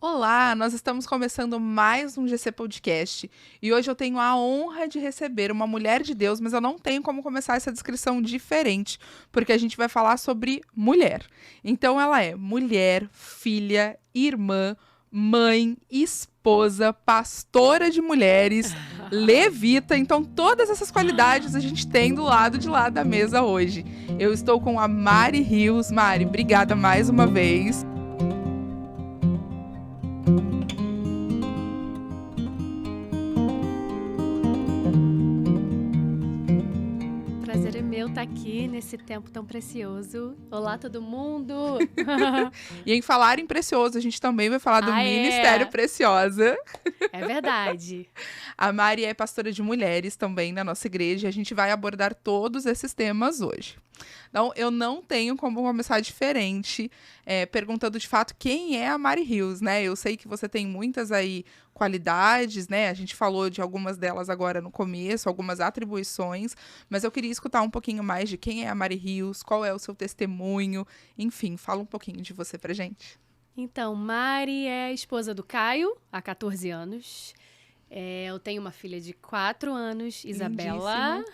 Olá, nós estamos começando mais um GC Podcast e hoje eu tenho a honra de receber uma mulher de Deus, mas eu não tenho como começar essa descrição diferente, porque a gente vai falar sobre mulher. Então ela é mulher, filha, irmã, mãe, esposa, pastora de mulheres, levita, então todas essas qualidades a gente tem do lado de lá da mesa hoje. Eu estou com a Mari Rios. Mari, obrigada mais uma vez. Prazer é meu estar aqui nesse tempo tão precioso. Olá, todo mundo! E em falar em Precioso, a gente também vai falar do Ministério Preciosa. É verdade. A Mari é pastora de mulheres também na nossa igreja e a gente vai abordar todos esses temas hoje. Então, eu não tenho como começar diferente, perguntando de fato quem é a Mari Rios, né? Eu sei que você tem muitas aí qualidades, né? A gente falou de algumas delas agora no começo, algumas atribuições, mas eu queria escutar um pouquinho mais de quem é a Mari Rios, qual é o seu testemunho, enfim, fala um pouquinho de você pra gente. Então, Mari é esposa do Caio, há 14 anos. Eu tenho uma filha de 4 anos, Isabela,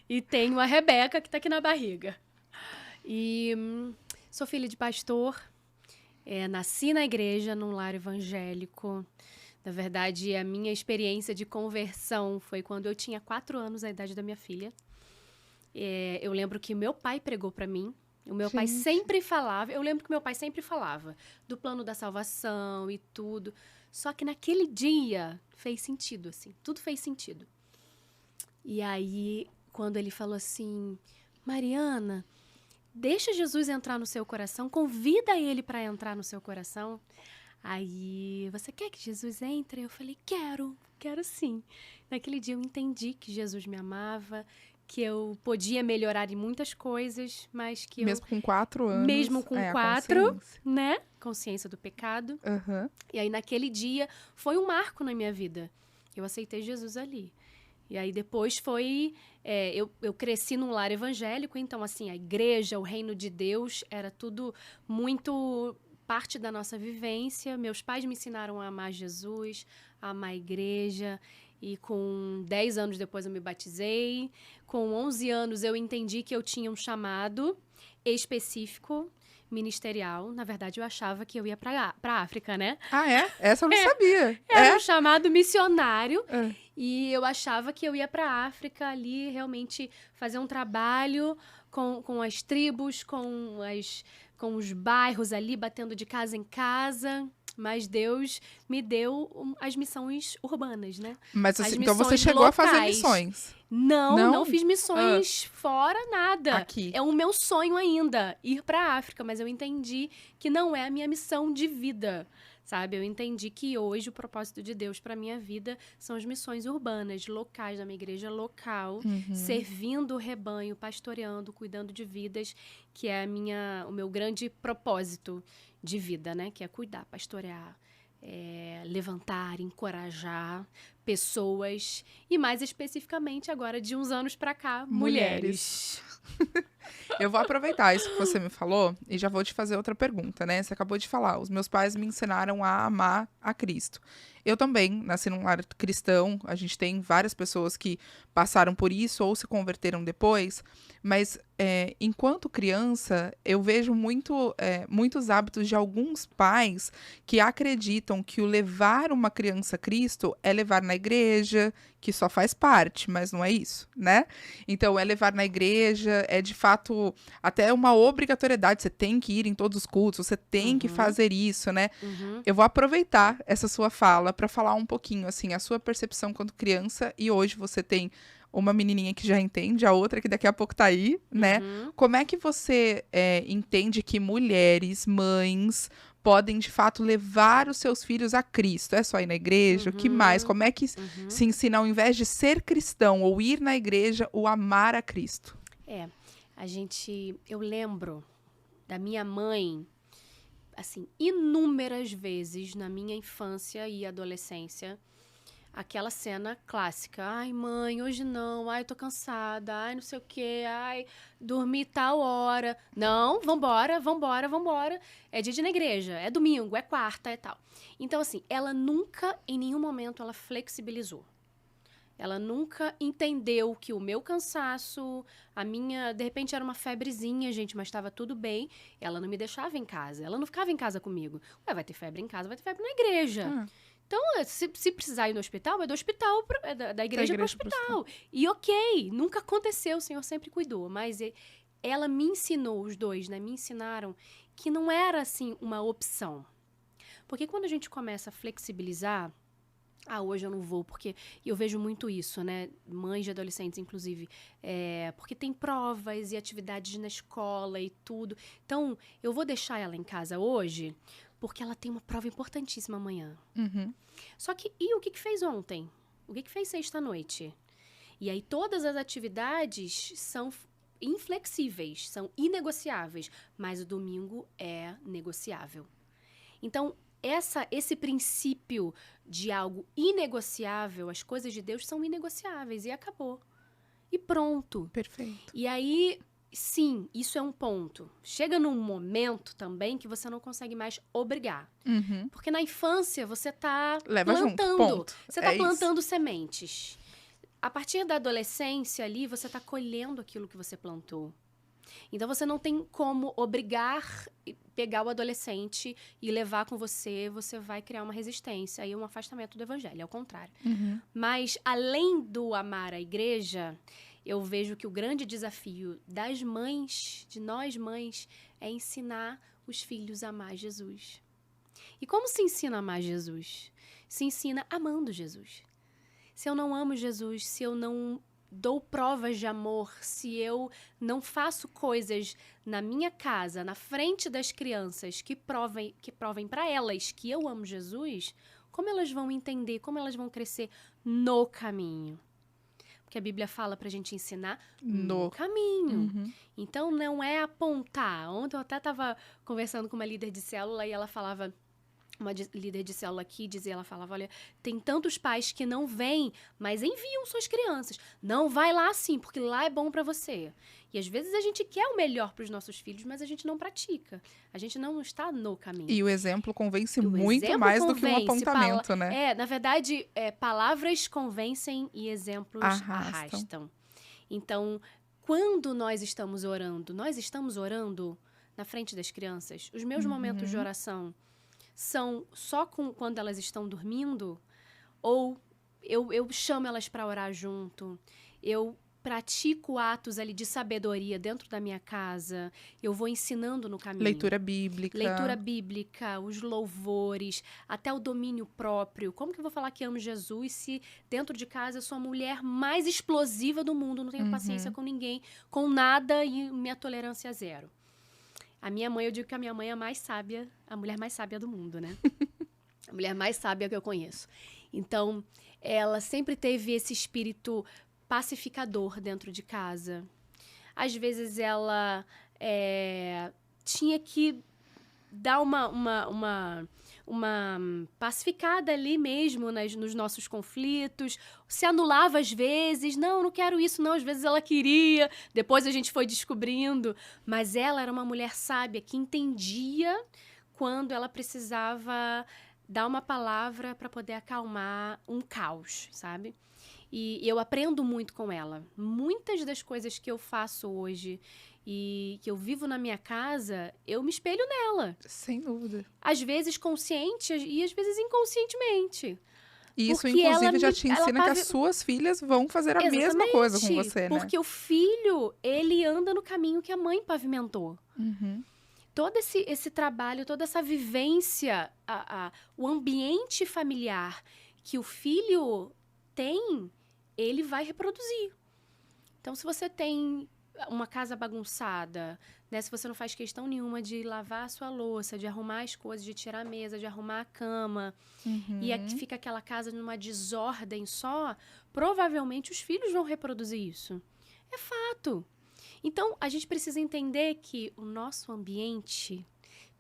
e tenho a Rebeca, que está aqui na barriga. E sou filha de pastor, nasci na igreja, num lar evangélico. Na verdade, a minha experiência de conversão foi quando eu tinha 4 anos, a idade da minha filha. Eu lembro que meu pai pregou para mim. O meu pai sempre falava, eu lembro que meu pai sempre falava do plano da salvação e tudo. Só que naquele dia fez sentido, assim, tudo fez sentido. E aí, quando ele falou assim, Mariana, deixa Jesus entrar no seu coração, convida ele para entrar no seu coração. Aí, você quer que Jesus entre? Eu falei, quero sim. Naquele dia eu entendi que Jesus me amava, que eu podia melhorar em muitas coisas, mas que Mesmo com 4 anos. Mesmo com 4, né? Consciência do pecado. Uhum. E aí, naquele dia, foi um marco na minha vida. Eu aceitei Jesus ali. E aí, depois foi... eu cresci num lar evangélico, então, assim, a igreja, o reino de Deus, era tudo muito parte da nossa vivência. Meus pais me ensinaram a amar Jesus, a amar a igreja. E com 10 anos depois eu me batizei. Com 11 anos eu entendi que eu tinha um chamado específico, ministerial. Na verdade, eu achava que eu ia pra África, né? Ah, é? Essa eu não sabia. Era um chamado missionário. E eu achava que eu ia pra África ali realmente fazer um trabalho com as tribos, com os bairros ali, batendo de casa em casa. Mas Deus me deu as missões urbanas, né? Mas assim, então você chegou locais. A fazer missões? Não fiz missões fora, nada. Aqui. É o meu sonho ainda, ir para a África, mas eu entendi que não é a minha missão de vida, sabe? Eu entendi que hoje o propósito de Deus para minha vida são as missões urbanas, locais, da minha igreja local, servindo o rebanho, pastoreando, cuidando de vidas, que é o meu grande propósito de vida, né? Que é cuidar, pastorear, levantar, encorajar pessoas e, mais especificamente, agora, de uns anos pra cá, mulheres. Eu vou aproveitar isso que você me falou e já vou te fazer outra pergunta, né? Você acabou de falar, os meus pais me ensinaram a amar a Cristo. Eu também nasci num lar cristão, a gente tem várias pessoas que passaram por isso ou se converteram depois, mas enquanto criança, eu vejo muitos hábitos de alguns pais que acreditam que o levar uma criança a Cristo é levar na igreja, que só faz parte, mas não é isso, né? Então, é levar na igreja, é de fato até uma obrigatoriedade, você tem que ir em todos os cultos, você tem que fazer isso, né? Eu vou aproveitar essa sua fala para falar um pouquinho, assim, a sua percepção quando criança, e hoje você tem uma menininha que já entende, a outra que daqui a pouco tá aí, né? Como é que você entende que mulheres, mães, podem, de fato, levar os seus filhos a Cristo? É só ir na igreja? O que mais? Como é que se ensina, ao invés de ser cristão ou ir na igreja, o amar a Cristo? Eu lembro da minha mãe, assim, inúmeras vezes na minha infância e adolescência, aquela cena clássica. Ai, mãe, hoje não. Ai, eu tô cansada. Ai, não sei o quê. Ai, dormi tal hora. Não, vambora. É dia de ir na igreja, é domingo, é quarta, é tal. Então, assim, ela nunca, em nenhum momento, ela flexibilizou. Ela nunca entendeu que o meu cansaço, a minha... De repente era uma febrezinha, gente, mas estava tudo bem. Ela não me deixava em casa. Ela não ficava em casa comigo. Ué, vai ter febre em casa, vai ter febre na igreja. Então, se precisar ir no hospital, é do hospital, da igreja para o hospital. E ok, nunca aconteceu, o Senhor sempre cuidou. Mas ela me ensinou, os dois, né? Me ensinaram que não era, assim, uma opção. Porque quando a gente começa a flexibilizar... hoje eu não vou, porque eu vejo muito isso, né? Mães de adolescentes, inclusive. Porque tem provas e atividades na escola e tudo. Então, eu vou deixar ela em casa hoje, porque ela tem uma prova importantíssima amanhã. Uhum. Só que, e o que fez ontem? O que fez sexta-noite? E aí, todas as atividades são inflexíveis, são inegociáveis. Mas o domingo é negociável. Então, esse princípio de algo inegociável, as coisas de Deus são inegociáveis, e acabou. E pronto. Perfeito. E aí, sim, isso é um ponto. Chega num momento também que você não consegue mais obrigar. Uhum. Porque na infância você está Leva plantando. Junto, ponto. Você está plantando sementes. A partir da adolescência ali, você está colhendo aquilo que você plantou. Então, você não tem como obrigar, pegar o adolescente e levar com você, você vai criar uma resistência e um afastamento do evangelho, é o contrário. Uhum. Mas, além do amar a igreja, eu vejo que o grande desafio das mães, de nós mães, é ensinar os filhos a amar Jesus. E como se ensina a amar Jesus? Se ensina amando Jesus. Se eu não amo Jesus, se eu não dou provas de amor, se eu não faço coisas na minha casa, na frente das crianças, que provem para elas que eu amo Jesus, como elas vão entender, como elas vão crescer no caminho? Porque a Bíblia fala pra gente ensinar no caminho. Uhum. Então, não é apontar. Ontem eu até estava conversando com uma líder de célula e ela falava... Uma líder de célula aqui dizia, ela falava, olha, tem tantos pais que não vêm, mas enviam suas crianças. Não vai lá sim, porque lá é bom para você. E às vezes a gente quer o melhor para os nossos filhos, mas a gente não pratica. A gente não está no caminho. E o exemplo convence muito mais do que um apontamento, né? Na verdade, palavras convencem e exemplos arrastam. Então, quando nós estamos orando na frente das crianças, os meus momentos de oração são só quando elas estão dormindo, ou eu chamo elas para orar junto, eu pratico atos ali de sabedoria dentro da minha casa, eu vou ensinando no caminho. Leitura bíblica, os louvores, até o domínio próprio. Como que eu vou falar que amo Jesus se dentro de casa eu sou a mulher mais explosiva do mundo, não tenho paciência com ninguém, com nada e minha tolerância é zero? A minha mãe, eu digo que a minha mãe é a mais sábia, a mulher mais sábia do mundo, né? A mulher mais sábia que eu conheço. Então, ela sempre teve esse espírito pacificador dentro de casa. Às vezes, ela tinha que dar uma pacificada ali mesmo nos nossos conflitos, se anulava às vezes, não quero isso não, às vezes ela queria, depois a gente foi descobrindo, mas ela era uma mulher sábia que entendia quando ela precisava dar uma palavra para poder acalmar um caos, sabe? E eu aprendo muito com ela. Muitas das coisas que eu faço hoje e que eu vivo na minha casa, eu me espelho nela. Sem dúvida. Às vezes consciente e às vezes inconscientemente. E isso, inclusive, já te ensina que as suas filhas vão fazer a mesma coisa com você, né? Porque o filho, ele anda no caminho que a mãe pavimentou. Uhum. Todo esse trabalho, toda essa vivência, o ambiente familiar que o filho tem, ele vai reproduzir. Então, se você tem uma casa bagunçada, né? Se você não faz questão nenhuma de lavar a sua louça, de arrumar as coisas, de tirar a mesa, de arrumar a cama, e aqui fica aquela casa numa desordem só, provavelmente os filhos vão reproduzir isso. É fato. Então, a gente precisa entender que o nosso ambiente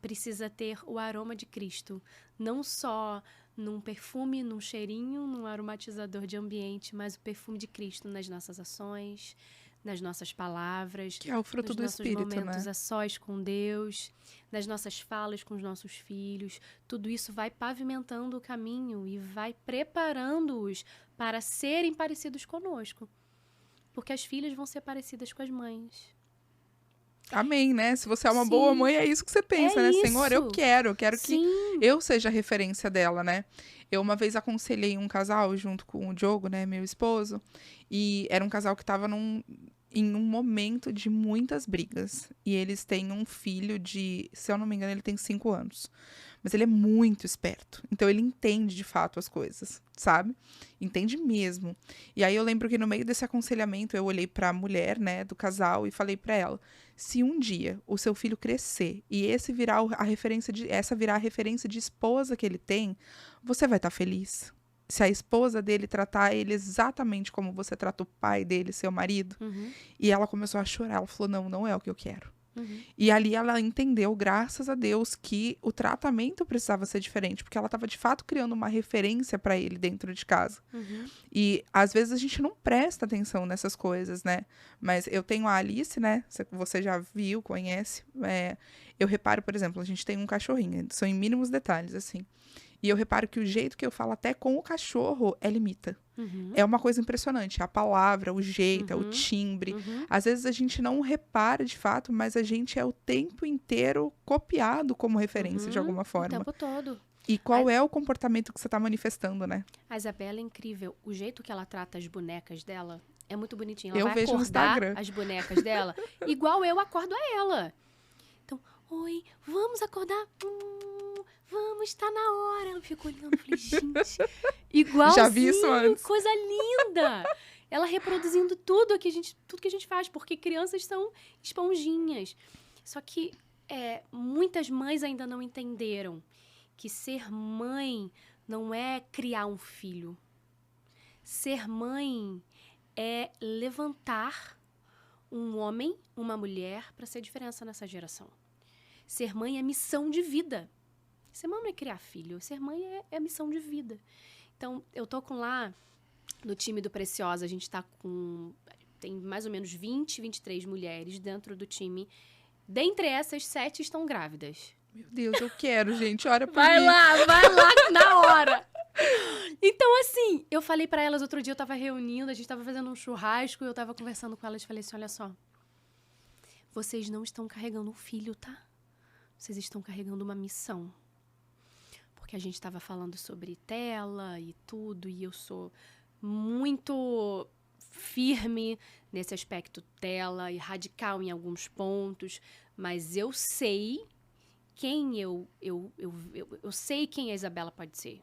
precisa ter o aroma de Cristo, não só num perfume, num cheirinho, num aromatizador de ambiente, mas o perfume de Cristo nas nossas ações, nas nossas palavras, Que é o fruto nos do nossos Espírito, momentos né? a sós com Deus, nas nossas falas com os nossos filhos. Tudo isso vai pavimentando o caminho e vai preparando-os para serem parecidos conosco. Porque as filhas vão ser parecidas com as mães. Amém, né? Se você é uma Sim, boa mãe, é isso que você pensa, é né? Senhor, eu isso. quero que Sim. eu seja a referência dela, né? Eu uma vez aconselhei um casal junto com o Diogo, né, meu esposo, e era um casal que tava em um momento de muitas brigas. E eles têm um filho de, se eu não me engano, ele tem 5 anos. Mas ele é muito esperto. Então ele entende de fato as coisas, sabe? Entende mesmo. E aí eu lembro que no meio desse aconselhamento eu olhei pra mulher, né, do casal e falei pra ela: se um dia o seu filho crescer e esse virar a referência de essa virar a referência de esposa que ele tem, você vai estar feliz? Se a esposa dele tratar ele exatamente como você trata o pai dele, seu marido? Uhum, E ela começou a chorar. Ela falou: não, não é o que eu quero. uhum, E ali ela entendeu, graças a Deus, que o tratamento precisava ser diferente, porque ela estava de fato criando uma referência para ele dentro de casa. uhum, E às vezes a gente não presta atenção nessas coisas, né? Mas eu tenho a Alice, né? Você já viu, conhece. Eu reparo, por exemplo, a gente tem um cachorrinho, são em mínimos detalhes, assim. E eu reparo que o jeito que eu falo até com o cachorro, ela imita. uhum, É uma coisa impressionante. A palavra, o jeito, o uhum, timbre. uhum. Às vezes a gente não repara de fato, mas a gente é o tempo inteiro copiado como referência de Uhum, alguma o forma. tempo todo. E A, qual é o comportamento que você está manifestando, né? a Isabela é incrível. O jeito que ela trata as bonecas dela é muito bonitinho. Ela Eu vai vejo no acordar Instagram. as bonecas dela igual eu acordo a ela. Então, oi, vamos acordar? Vamos, tá na hora. Eu fico olhando, falei, gente, Já vi isso igualzinho, antes. coisa linda. Ela reproduzindo tudo que a gente faz, porque crianças são esponjinhas. Só que muitas mães ainda não entenderam que ser mãe não é criar um filho. Ser mãe é levantar um homem, uma mulher, para ser diferença nessa geração. Ser mãe é missão de vida. Ser mãe não é criar filho, ser mãe é missão de vida. Então, eu tô com lá, no time do Preciosa, a gente tá com... Tem mais ou menos 20, 23 mulheres dentro do time. Dentre essas, 7 estão grávidas. Meu Deus, eu quero, gente. Ora por Vai mim. vai lá, na hora! Então, assim, eu falei pra elas outro dia, eu tava reunindo, a gente tava fazendo um churrasco, e eu tava conversando com elas e falei assim, olha só, vocês não estão carregando um filho, tá? Vocês estão carregando uma missão. Porque a gente tava falando sobre tela e tudo, e eu sou muito firme nesse aspecto tela e radical em alguns pontos, mas eu sei quem eu sei quem a Isabela pode ser,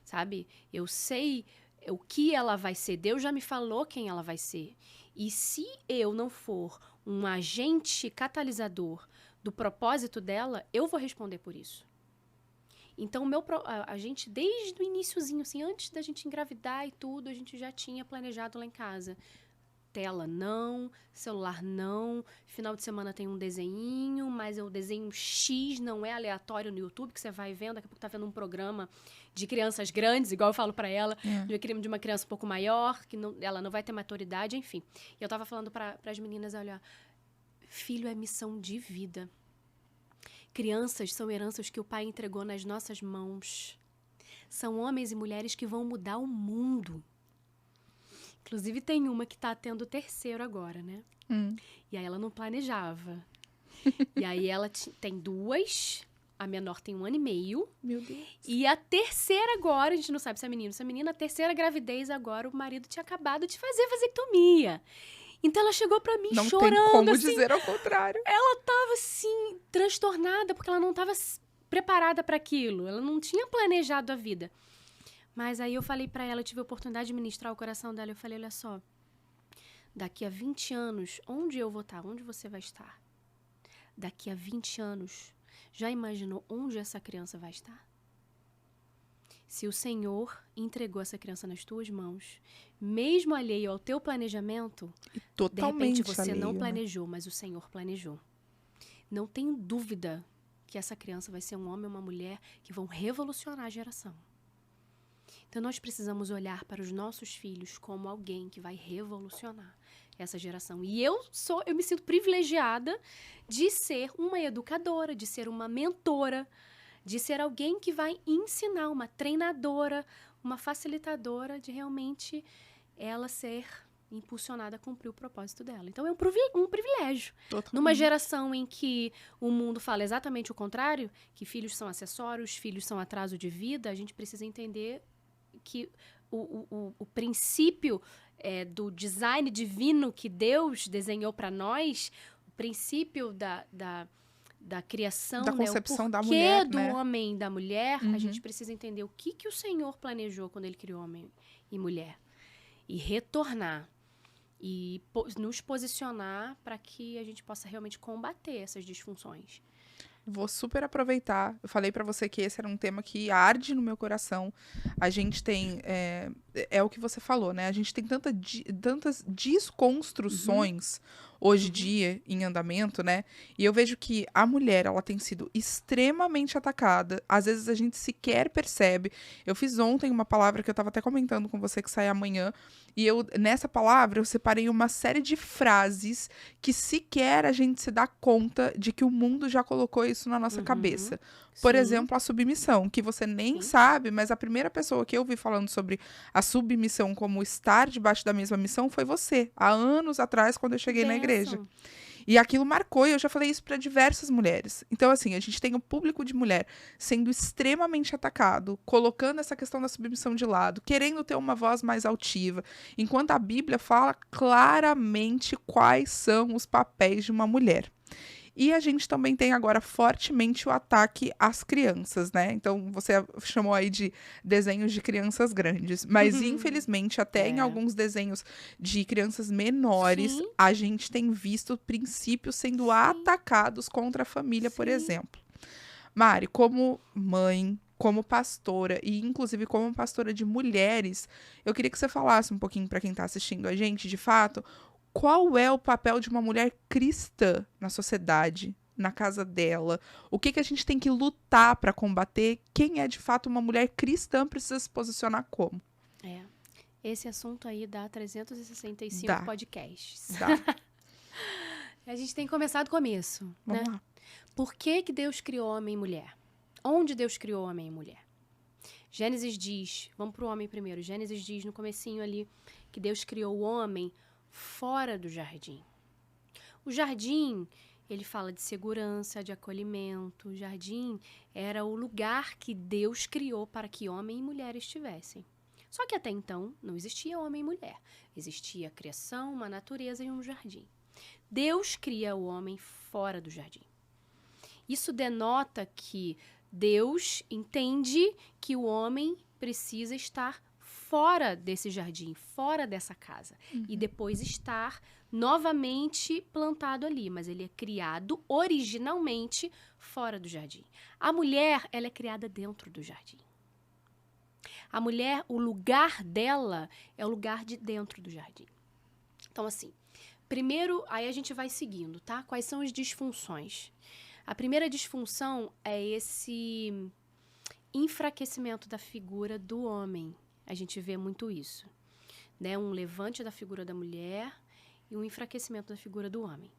sabe? Eu sei o que ela vai ser. Deus já me falou quem ela vai ser. E se eu não for um agente catalisador do propósito dela, eu vou responder por isso. Então, a gente, desde o iniciozinho, assim, antes da gente engravidar e tudo, a gente já tinha planejado lá em casa. Tela não, celular não, final de semana tem um desenhinho, mas é o desenho X, não é aleatório no YouTube, que você vai vendo, daqui a pouco tá vendo um programa de crianças grandes, igual eu falo pra ela, de uma criança um pouco maior, que não, ela não vai ter maturidade, enfim. E eu tava falando para as meninas, olha, filho é missão de vida. Crianças são heranças que o Pai entregou nas nossas mãos. São homens e mulheres que vão mudar o mundo. Inclusive, tem uma que tá tendo terceiro agora, né? E aí ela não planejava. E aí ela tem 2, a menor tem 1 ano e meio. Meu Deus. E a terceira agora, a gente não sabe se é menino. Se é menina, a terceira gravidez agora, o marido tinha acabado de fazer vasectomia. Então ela chegou pra mim Não chorando, tem como assim. dizer ao contrário. Ela tava, assim, transtornada, porque ela não tava preparada para aquilo. Ela não tinha planejado a vida. Mas aí eu falei pra ela, eu tive a oportunidade de ministrar o coração dela. Eu falei, olha só, daqui a 20 anos, onde eu vou estar? Onde você vai estar? Daqui a 20 anos, já imaginou onde essa criança vai estar? Se o Senhor entregou essa criança nas tuas mãos, mesmo alheio ao teu planejamento, Totalmente de repente você não alheio, planejou, mas o Senhor planejou. Não tenho dúvida que essa criança vai ser um homem ou uma mulher que vão revolucionar a geração. Então, nós precisamos olhar para os nossos filhos como alguém que vai revolucionar essa geração. E eu me sinto privilegiada de ser uma educadora, de ser uma mentora, de ser alguém que vai ensinar, uma treinadora, uma facilitadora, de realmente ela ser impulsionada a cumprir o propósito dela. Então, é um privilégio. Totalmente. Numa geração em que o mundo fala exatamente o contrário, que filhos são acessórios, filhos são atraso de vida, a gente precisa entender que o princípio do design divino que Deus desenhou para nós, o princípio da criação, Da concepção o da porquê mulher, do né? homem e da mulher, a gente precisa entender o que o Senhor planejou quando ele criou homem e mulher. E retornar e nos posicionar para que a gente possa realmente combater essas disfunções. Vou super aproveitar. Eu falei pra você que esse era um tema que arde no meu coração. A gente tem. É o que você falou, né? A gente tem tantas desconstruções hoje em dia em andamento, né? E eu vejo que a mulher, ela tem sido extremamente atacada. Às vezes a gente sequer percebe. Eu fiz ontem uma palavra que eu tava até comentando com você que sai amanhã. E nessa palavra, eu separei uma série de frases que sequer a gente se dá conta de que o mundo já colocou isso na nossa cabeça. Por Sim. exemplo, a submissão, que você nem Sim. sabe, mas a primeira pessoa que eu vi falando sobre a submissão como estar debaixo da mesma missão foi você, há anos atrás, quando eu cheguei na igreja. Benção. E aquilo marcou, e eu já falei isso para diversas mulheres. Então, assim, a gente tem um público de mulher sendo extremamente atacado, colocando essa questão da submissão de lado, querendo ter uma voz mais altiva, enquanto a Bíblia fala claramente quais são os papéis de uma mulher. E a gente também tem agora fortemente o ataque às crianças, né? Então, você chamou aí de desenhos de crianças grandes. Mas, infelizmente, até em alguns desenhos de crianças menores, Sim. a gente tem visto princípios sendo atacados contra a família, por Sim. exemplo. Mari, como mãe, como pastora e, inclusive, como pastora de mulheres, eu queria que você falasse um pouquinho para quem está assistindo a gente, de fato, qual é o papel de uma mulher cristã na sociedade, na casa dela? O que a gente tem que lutar para combater? Quem é de fato uma mulher cristã precisa se posicionar como? Esse assunto aí dá 365 Dá. podcasts. Dá. A gente tem que começar do começo, né? Vamos lá. Por que Deus criou homem e mulher? Onde Deus criou homem e mulher? Gênesis diz, vamos pro homem primeiro. Gênesis diz no comecinho ali que Deus criou o homem fora do jardim. O jardim, ele fala de segurança, de acolhimento. O jardim era o lugar que Deus criou para que homem e mulher estivessem. Só que até então não existia homem e mulher. Existia a criação, uma natureza e um jardim. Deus cria o homem fora do jardim. Isso denota que Deus entende que o homem precisa estar fora desse jardim, fora dessa casa. E depois estar novamente plantado ali. Mas ele é criado originalmente fora do jardim. A mulher, ela é criada dentro do jardim. A mulher, o lugar dela é o lugar de dentro do jardim. Então, assim, primeiro, aí a gente vai seguindo, tá? Quais são as disfunções? A primeira disfunção é esse enfraquecimento da figura do homem. A gente vê muito isso, né? Um levante da figura da mulher e um enfraquecimento da figura do homem.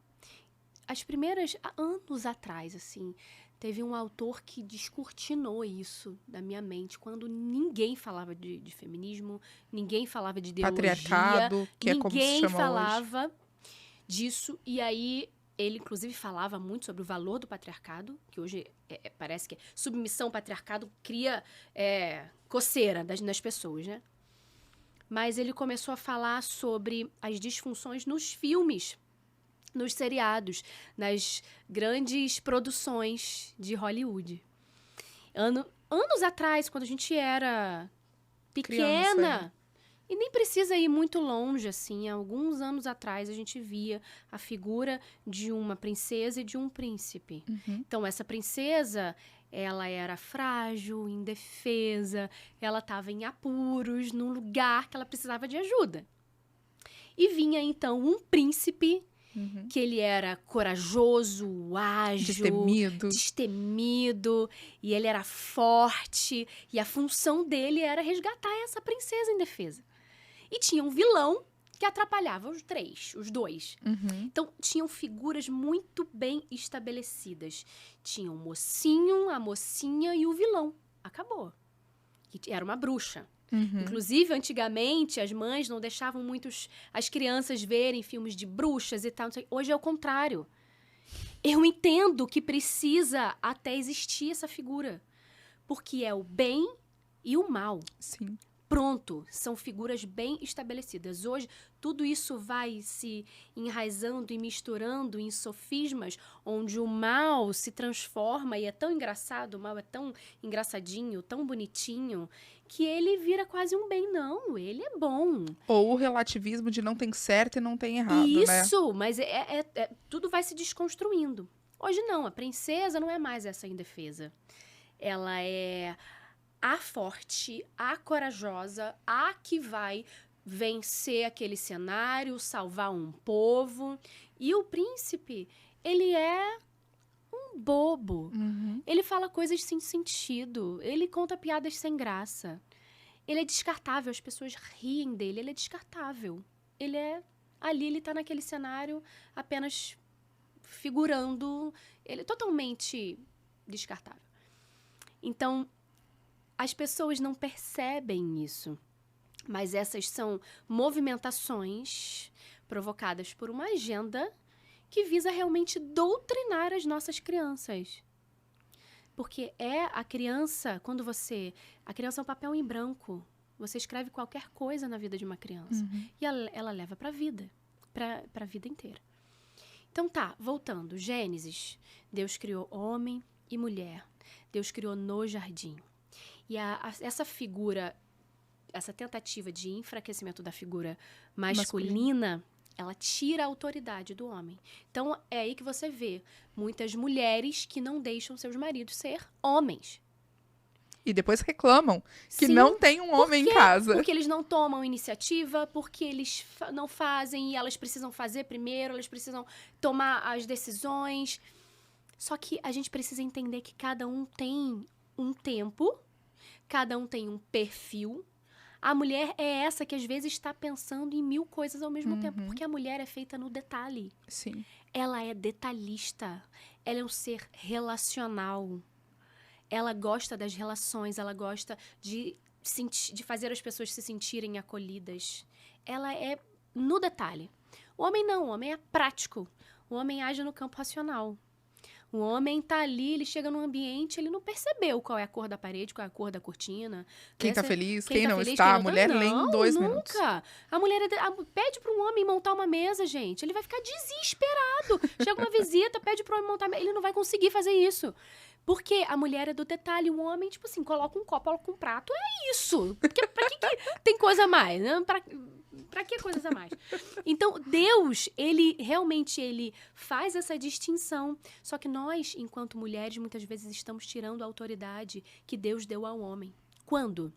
As primeiras, anos atrás, assim, teve um autor que descortinou isso da minha mente, quando ninguém falava de feminismo, ninguém falava de ideologia. Patriarcado, que é como se ninguém chama falava disso, e aí ele, inclusive, falava muito sobre o valor do patriarcado, que hoje parece que submissão, patriarcado cria coceira nas pessoas, né? Mas ele começou a falar sobre as disfunções nos filmes, nos seriados, nas grandes produções de Hollywood. Anos atrás, quando a gente era pequena, Criança, e nem precisa ir muito longe, assim, alguns anos atrás a gente via a figura de uma princesa e de um príncipe. Então, essa princesa, ela era frágil, indefesa, ela estava em apuros, num lugar que ela precisava de ajuda. E vinha, então, um príncipe que ele era corajoso, ágil, destemido, e ele era forte, e a função dele era resgatar essa princesa indefesa. E tinha um vilão que atrapalhava os dois. Então, tinham figuras muito bem estabelecidas. Tinha o mocinho, a mocinha e o vilão. Acabou. Que era uma bruxa. Inclusive, antigamente, as mães não deixavam as crianças verem filmes de bruxas e tal. Hoje é o contrário. Eu entendo que precisa até existir essa figura. Porque é o bem e o mal. Sim. Pronto, são figuras bem estabelecidas. Hoje, tudo isso vai se enraizando e misturando em sofismas, onde o mal se transforma e é tão engraçado, o mal é tão engraçadinho, tão bonitinho, que ele vira quase um bem. Não, ele é bom. Ou o relativismo de não tem certo e não tem errado, né? Isso, mas tudo vai se desconstruindo. Hoje não, a princesa não é mais essa indefesa. Ela é a forte, a corajosa, a que vai vencer aquele cenário, salvar um povo. E o príncipe, ele é um bobo. Ele fala coisas sem sentido. Ele conta piadas sem graça. Ele é descartável, as pessoas riem dele. Ele é descartável. Ele tá naquele cenário apenas figurando. Ele é totalmente descartável. Então, as pessoas não percebem isso, mas essas são movimentações provocadas por uma agenda que visa realmente doutrinar as nossas crianças. Porque a criança, a criança é um papel em branco. Você escreve qualquer coisa na vida de uma criança e ela leva para a vida, para a vida inteira. Então voltando, Gênesis, Deus criou homem e mulher. Deus criou no jardim. E essa figura, essa tentativa de enfraquecimento da figura masculina, ela tira a autoridade do homem. Então, é aí que você vê muitas mulheres que não deixam seus maridos ser homens. E depois reclamam que não tem um homem em casa. Porque eles não tomam iniciativa, porque eles não fazem e elas precisam fazer primeiro, elas precisam tomar as decisões. Só que a gente precisa entender que cada um tem um tempo, cada um tem um perfil. A mulher é essa que às vezes está pensando em 1000 coisas ao mesmo tempo, porque a mulher é feita no detalhe. Sim. Ela é detalhista, ela é um ser relacional. Ela gosta das relações, ela gosta de fazer as pessoas se sentirem acolhidas. Ela é no detalhe. O homem não, o homem é prático. O homem age no campo racional. O homem tá ali, ele chega num ambiente, ele não percebeu qual é a cor da parede, qual é a cor da cortina. Quem tá feliz, quem não está. A mulher lê em 2 minutos. Nunca. A mulher pede para um homem montar uma mesa, gente. Ele vai ficar desesperado. Chega uma visita, pede para o homem montar uma mesa. Ele não vai conseguir fazer isso. Porque a mulher é do detalhe, o homem, tipo assim, coloca um copo, coloca um prato, é isso. Porque, pra que tem coisa a mais? Né? Pra que coisas a mais? Então, Deus, ele realmente faz essa distinção. Só que nós, enquanto mulheres, muitas vezes estamos tirando a autoridade que Deus deu ao homem. Quando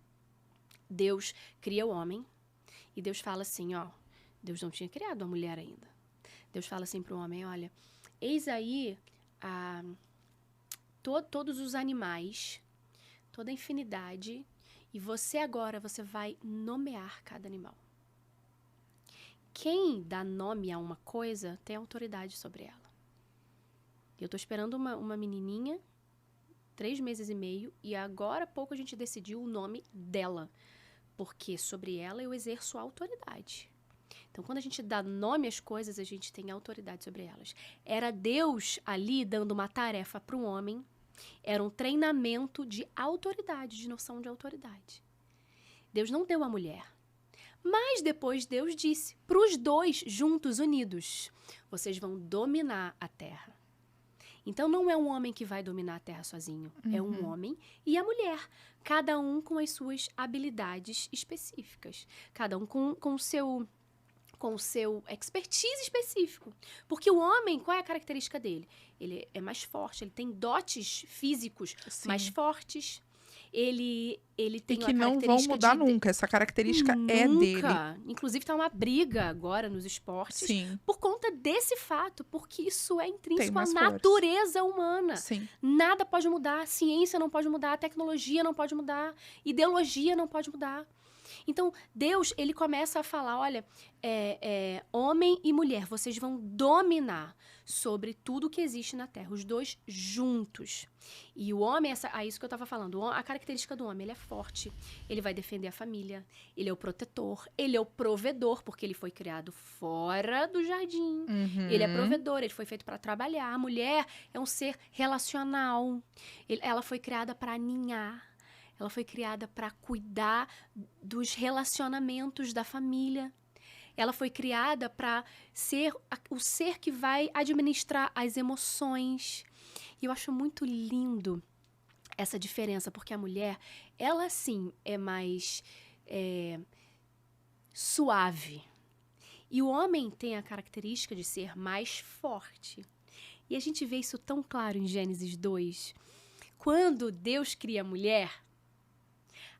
Deus cria o homem e Deus fala assim, ó, Deus não tinha criado a mulher ainda. Deus fala assim pro homem, olha, eis aí todos os animais, toda a infinidade, e você vai nomear cada animal. Quem dá nome a uma coisa tem autoridade sobre ela. Eu tô esperando uma menininha, 3 meses e meio, e agora há pouco a gente decidiu o nome dela, porque sobre ela eu exerço a autoridade. Então, quando a gente dá nome às coisas, a gente tem autoridade sobre elas. Era Deus ali dando uma tarefa para o homem. Era um treinamento de autoridade, de noção de autoridade. Deus não deu a mulher. Mas depois Deus disse para os dois juntos, unidos, vocês vão dominar a terra. Então, não é um homem que vai dominar a terra sozinho. É um homem e a mulher. Cada um com as suas habilidades específicas. Cada um com o seu expertise específico. Porque o homem, qual é a característica dele? Ele é mais forte, ele tem dotes físicos mais fortes, ele E tem que uma não vão característica mudar de nunca. Essa característica é dele. nunca. Inclusive, tá uma briga agora nos esportes Sim, por conta desse fato, porque isso é tem intrínseco à mais força. natureza humana. Sim. Nada pode mudar, a ciência não pode mudar, a tecnologia não pode mudar, ideologia não pode mudar. Então, Deus, ele começa a falar, olha, homem e mulher, vocês vão dominar sobre tudo que existe na Terra, os dois juntos. E o homem, isso que eu estava falando, a característica do homem, ele é forte, ele vai defender a família, ele é o protetor, ele é o provedor, porque ele foi criado fora do jardim. Ele é provedor, ele foi feito para trabalhar. A mulher é um ser relacional, ela foi criada para ninhar. Ela foi criada para cuidar dos relacionamentos da família. Ela foi criada para ser o ser que vai administrar as emoções. E eu acho muito lindo essa diferença, porque a mulher, ela sim é mais suave. E o homem tem a característica de ser mais forte. E a gente vê isso tão claro em Gênesis 2. Quando Deus cria a mulher,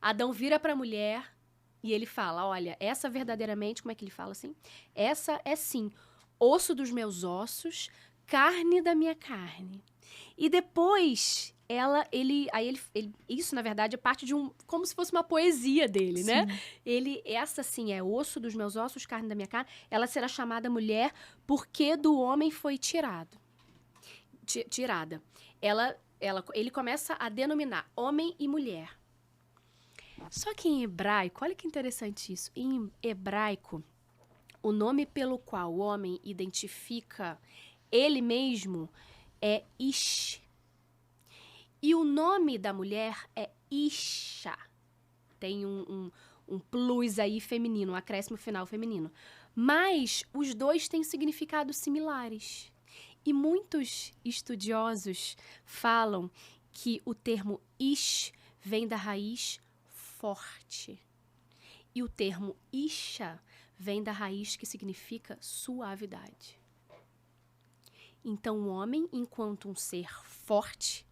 Adão vira para a mulher e ele fala, olha, essa verdadeiramente, como é que ele fala assim? Essa é sim, osso dos meus ossos, carne da minha carne. E depois, isso na verdade é parte de como se fosse uma poesia dele, né? Essa sim é osso dos meus ossos, carne da minha carne, ela será chamada mulher porque do homem foi tirada. Ele começa a denominar homem e mulher. Só que em hebraico, olha que interessante isso, em hebraico, o nome pelo qual o homem identifica ele mesmo é Ish. E o nome da mulher é Isha. Tem um plus aí feminino, um acréscimo final feminino. Mas os dois têm significados similares. E muitos estudiosos falam que o termo Ish vem da raiz forte. E o termo Isha vem da raiz que significa suavidade. Então, o homem enquanto um ser forte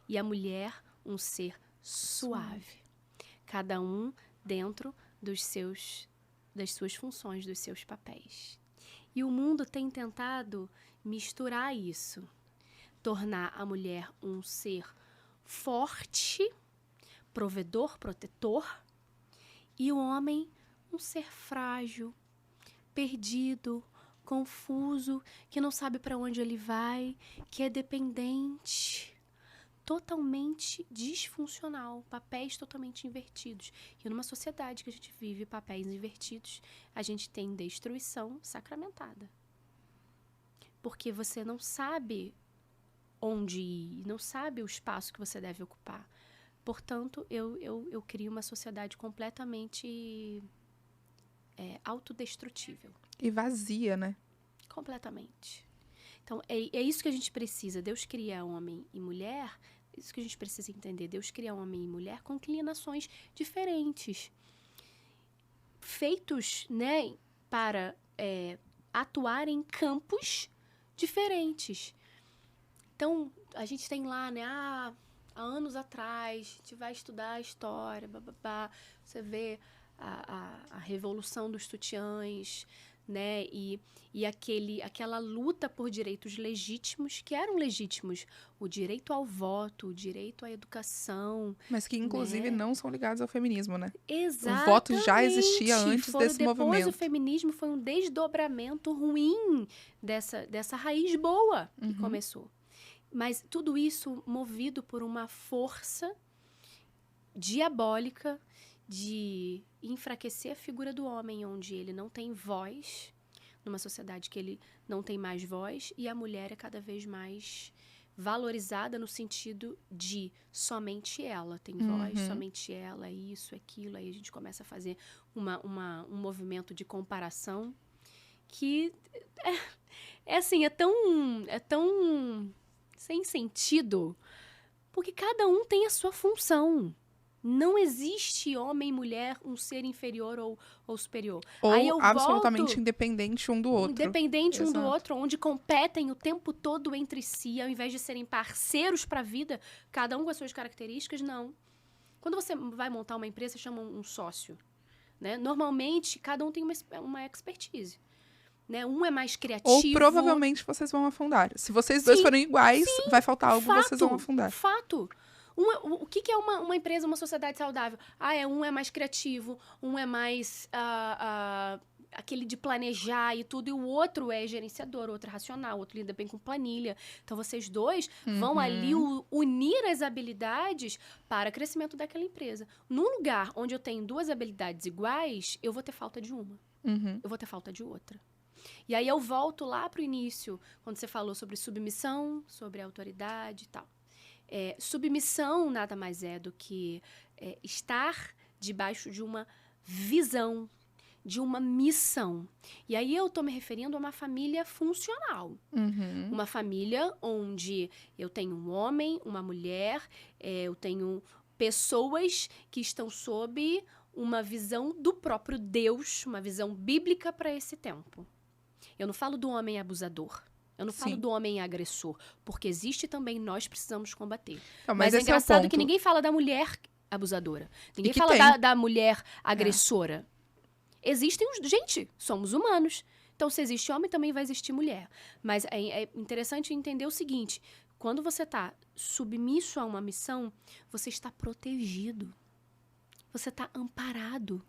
e a mulher um ser suave. Cada um dentro das suas funções, dos seus papéis. E o mundo tem tentado misturar isso. Tornar a mulher um ser forte, provedor, protetor, e o homem um ser frágil, perdido, confuso, que não sabe para onde ele vai, que é dependente, totalmente disfuncional, papéis totalmente invertidos. E numa sociedade que a gente vive papéis invertidos, a gente tem destruição sacramentada. Porque você não sabe onde ir, não sabe o espaço que você deve ocupar. Portanto, eu crio uma sociedade completamente autodestrutível. E vazia, né? Completamente. Então, é isso que a gente precisa. Deus cria homem e mulher, é isso que a gente precisa entender. Deus cria homem e mulher com inclinações diferentes. Feitos, né, para atuar em campos diferentes. Então, a gente tem lá, né, há anos atrás, a gente vai estudar a história, bababá, você vê a revolução dos sutiãs, né, e aquela luta por direitos legítimos, que eram legítimos, o direito ao voto, o direito à educação. Mas que, inclusive, né? não são ligados ao feminismo, né? Exatamente. O voto já existia antes desse movimento. Depois o feminismo foi um desdobramento ruim dessa raiz boa que começou. Mas tudo isso movido por uma força diabólica de enfraquecer a figura do homem, onde ele não tem voz, numa sociedade que ele não tem mais voz, e a mulher é cada vez mais valorizada no sentido de somente ela tem voz, somente ela, é isso, aquilo. Aí a gente começa a fazer um movimento de comparação que é tão sem sentido, porque cada um tem a sua função. Não existe homem e mulher, um ser inferior ou superior. Ou aí eu absolutamente independente um do outro. Independente um do outro, onde competem o tempo todo entre si, ao invés de serem parceiros para a vida, cada um com as suas características, não. Quando você vai montar uma empresa, você chama um sócio, né? Normalmente, cada um tem uma expertise. Né? Um é mais criativo. Ou provavelmente vocês vão afundar. Se vocês dois forem iguais, vai faltar algo, vocês vão afundar. Fato. O que é uma empresa, uma sociedade saudável? Um é mais criativo, um é mais aquele de planejar e tudo, e o outro é gerenciador, o outro é racional, o outro lida bem com planilha. Então, vocês dois vão ali unir as habilidades para o crescimento daquela empresa. Num lugar onde eu tenho duas habilidades iguais, eu vou ter falta de uma. Eu vou ter falta de outra. E aí eu volto lá para o início, quando você falou sobre submissão, sobre autoridade e tal. Submissão nada mais é do que estar debaixo de uma visão, de uma missão. E aí eu estou me referindo a uma família funcional. Uma família onde eu tenho um homem, uma mulher, eu tenho pessoas que estão sob uma visão do próprio Deus, uma visão bíblica para esse tempo. Eu não falo do homem abusador. Eu não falo do homem agressor, porque existe também, nós precisamos combater. Não, mas é engraçado que ninguém fala da mulher abusadora. Ninguém fala da mulher agressora. Existem gente, somos humanos. Então, se existe homem, também vai existir mulher. Mas é interessante entender o seguinte, quando você está submisso a uma missão, você está protegido. Você está amparado.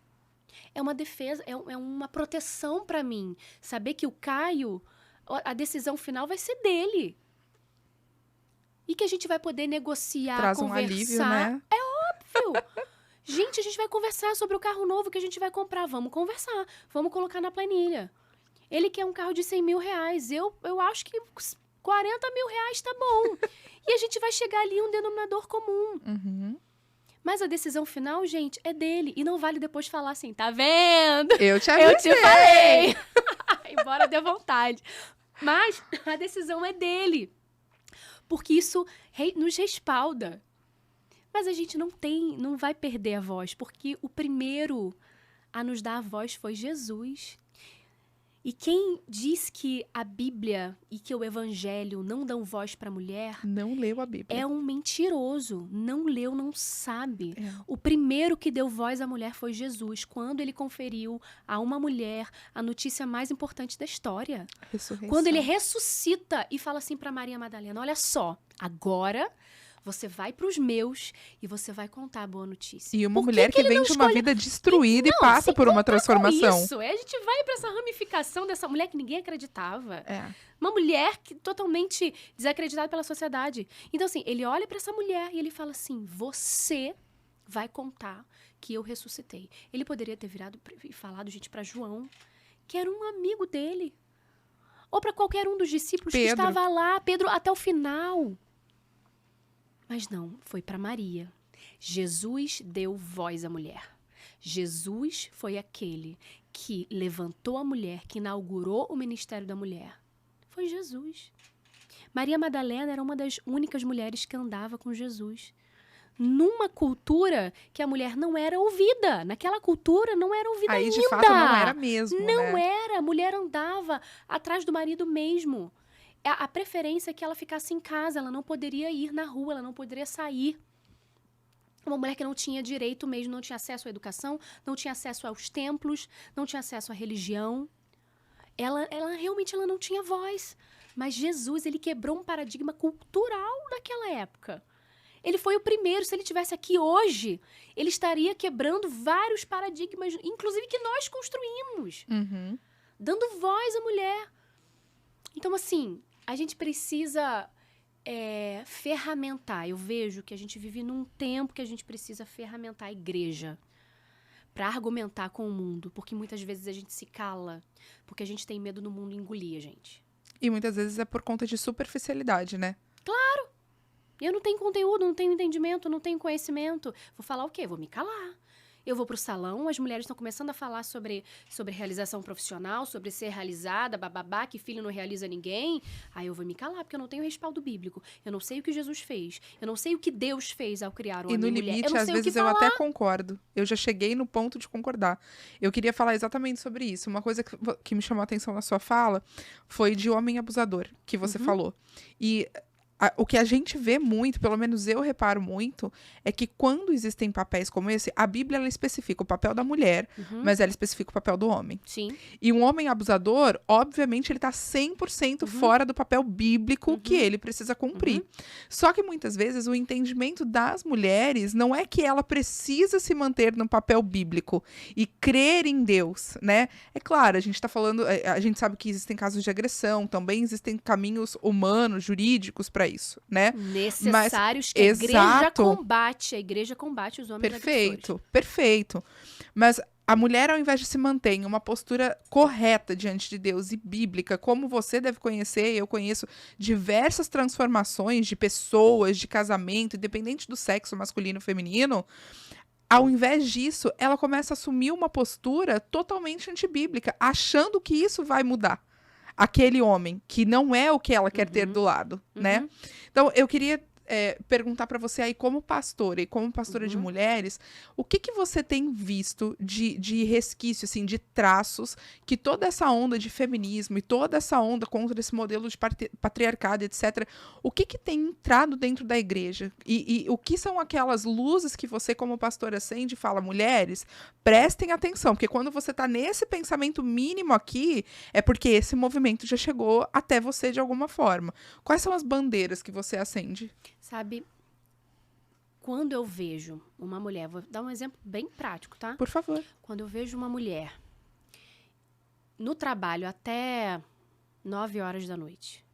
É uma defesa, é uma proteção para mim. Saber que o Caio, a decisão final vai ser dele. E que a gente vai poder negociar, traz conversar. Um alívio, né? É óbvio. Gente, a gente vai conversar sobre o carro novo que a gente vai comprar. Vamos conversar. Vamos colocar na planilha. Ele quer um carro de 100 mil reais. Eu acho que 40 mil reais tá bom. E a gente vai chegar ali em um denominador comum. Mas a decisão final, gente, é dele. E não vale depois falar assim, tá vendo? Eu te falei. Embora dê vontade. Mas a decisão é dele. Porque isso nos respalda. Mas a gente não vai perder a voz. Porque o primeiro a nos dar a voz foi Jesus. E quem diz que a Bíblia e que o Evangelho não dão voz para a mulher... Não leu a Bíblia. É um mentiroso. Não leu, não sabe. O primeiro que deu voz à mulher foi Jesus, quando ele conferiu a uma mulher a notícia mais importante da história. Ressurreição. Quando ele ressuscita e fala assim para Maria Madalena, olha só, agora... Você vai para os meus e você vai contar a boa notícia. E uma mulher que vem de uma vida destruída e passa por uma transformação. Isso, a gente vai para essa ramificação dessa mulher que ninguém acreditava. Uma mulher totalmente desacreditada pela sociedade. Então, assim, ele olha para essa mulher e ele fala assim, você vai contar que eu ressuscitei. Ele poderia ter virado e falado, gente, para João, que era um amigo dele. Ou para qualquer um dos discípulos que estava lá, Pedro, até o final. Mas não, foi para Maria. Jesus deu voz à mulher. Jesus foi aquele que levantou a mulher, que inaugurou o ministério da mulher. Foi Jesus. Maria Madalena era uma das únicas mulheres que andava com Jesus. Numa cultura que a mulher não era ouvida. Naquela cultura não era ouvida ainda. Aí, de fato, não era mesmo, Não era. A mulher andava atrás do marido mesmo. A preferência é que ela ficasse em casa, ela não poderia ir na rua, ela não poderia sair. Uma mulher que não tinha direito mesmo, não tinha acesso à educação, não tinha acesso aos templos, não tinha acesso à religião. Ela realmente não tinha voz. Mas Jesus, ele quebrou um paradigma cultural naquela época. Ele foi o primeiro, se ele estivesse aqui hoje, ele estaria quebrando vários paradigmas, inclusive que nós construímos. Dando voz à mulher. Então, assim... A gente precisa ferramentar. Eu vejo que a gente vive num tempo que a gente precisa ferramentar a igreja para argumentar com o mundo. Porque muitas vezes a gente se cala, porque a gente tem medo do mundo engolir a gente. E muitas vezes é por conta de superficialidade, né? Claro! Eu não tenho conteúdo, não tenho entendimento, não tenho conhecimento. Vou falar o quê? Vou me calar. Eu vou pro salão, as mulheres estão começando a falar sobre realização profissional, sobre ser realizada, bababá, que filho não realiza ninguém. Aí eu vou me calar, porque eu não tenho respaldo bíblico. Eu não sei o que Jesus fez. Eu não sei o que Deus fez ao criar o homem e mulher. E no limite, às vezes, eu até concordo. Eu já cheguei no ponto de concordar. Eu queria falar exatamente sobre isso. Uma coisa que me chamou a atenção na sua fala foi de homem abusador, que você falou. E o que a gente vê muito, pelo menos eu reparo muito, é que quando existem papéis como esse, a Bíblia ela especifica o papel da mulher, mas ela especifica o papel do homem. Sim. E um homem abusador, obviamente, ele tá 100% fora do papel bíblico que ele precisa cumprir. Só que muitas vezes o entendimento das mulheres não é que ela precisa se manter no papel bíblico e crer em Deus, né? É claro, a gente tá falando, a gente sabe que existem casos de agressão, também existem caminhos humanos, jurídicos para isso, né? Necessários que Exato. a igreja combate os homens agressores. Perfeito. Mas a mulher, ao invés de se manter em uma postura correta diante de Deus e bíblica, como você deve conhecer, eu conheço diversas transformações de pessoas, de casamento, independente do sexo masculino ou feminino, ao invés disso, ela começa a assumir uma postura totalmente antibíblica, achando que isso vai mudar aquele homem, que não é o que ela quer ter do lado, né? Então, eu queria perguntar para você aí, como pastora e como pastora de mulheres, o que você tem visto de resquício, assim, de traços que toda essa onda de feminismo e toda essa onda contra esse modelo de patriarcado, etc., o que tem entrado dentro da igreja? E o que são aquelas luzes que você, como pastora, acende e fala, mulheres, prestem atenção, porque quando você tá nesse pensamento mínimo aqui, é porque esse movimento já chegou até você de alguma forma. Quais são as bandeiras que você acende? Sabe, quando eu vejo uma mulher, vou dar um exemplo bem prático, tá? Por favor. Quando eu vejo uma mulher no trabalho até 9 horas da noite,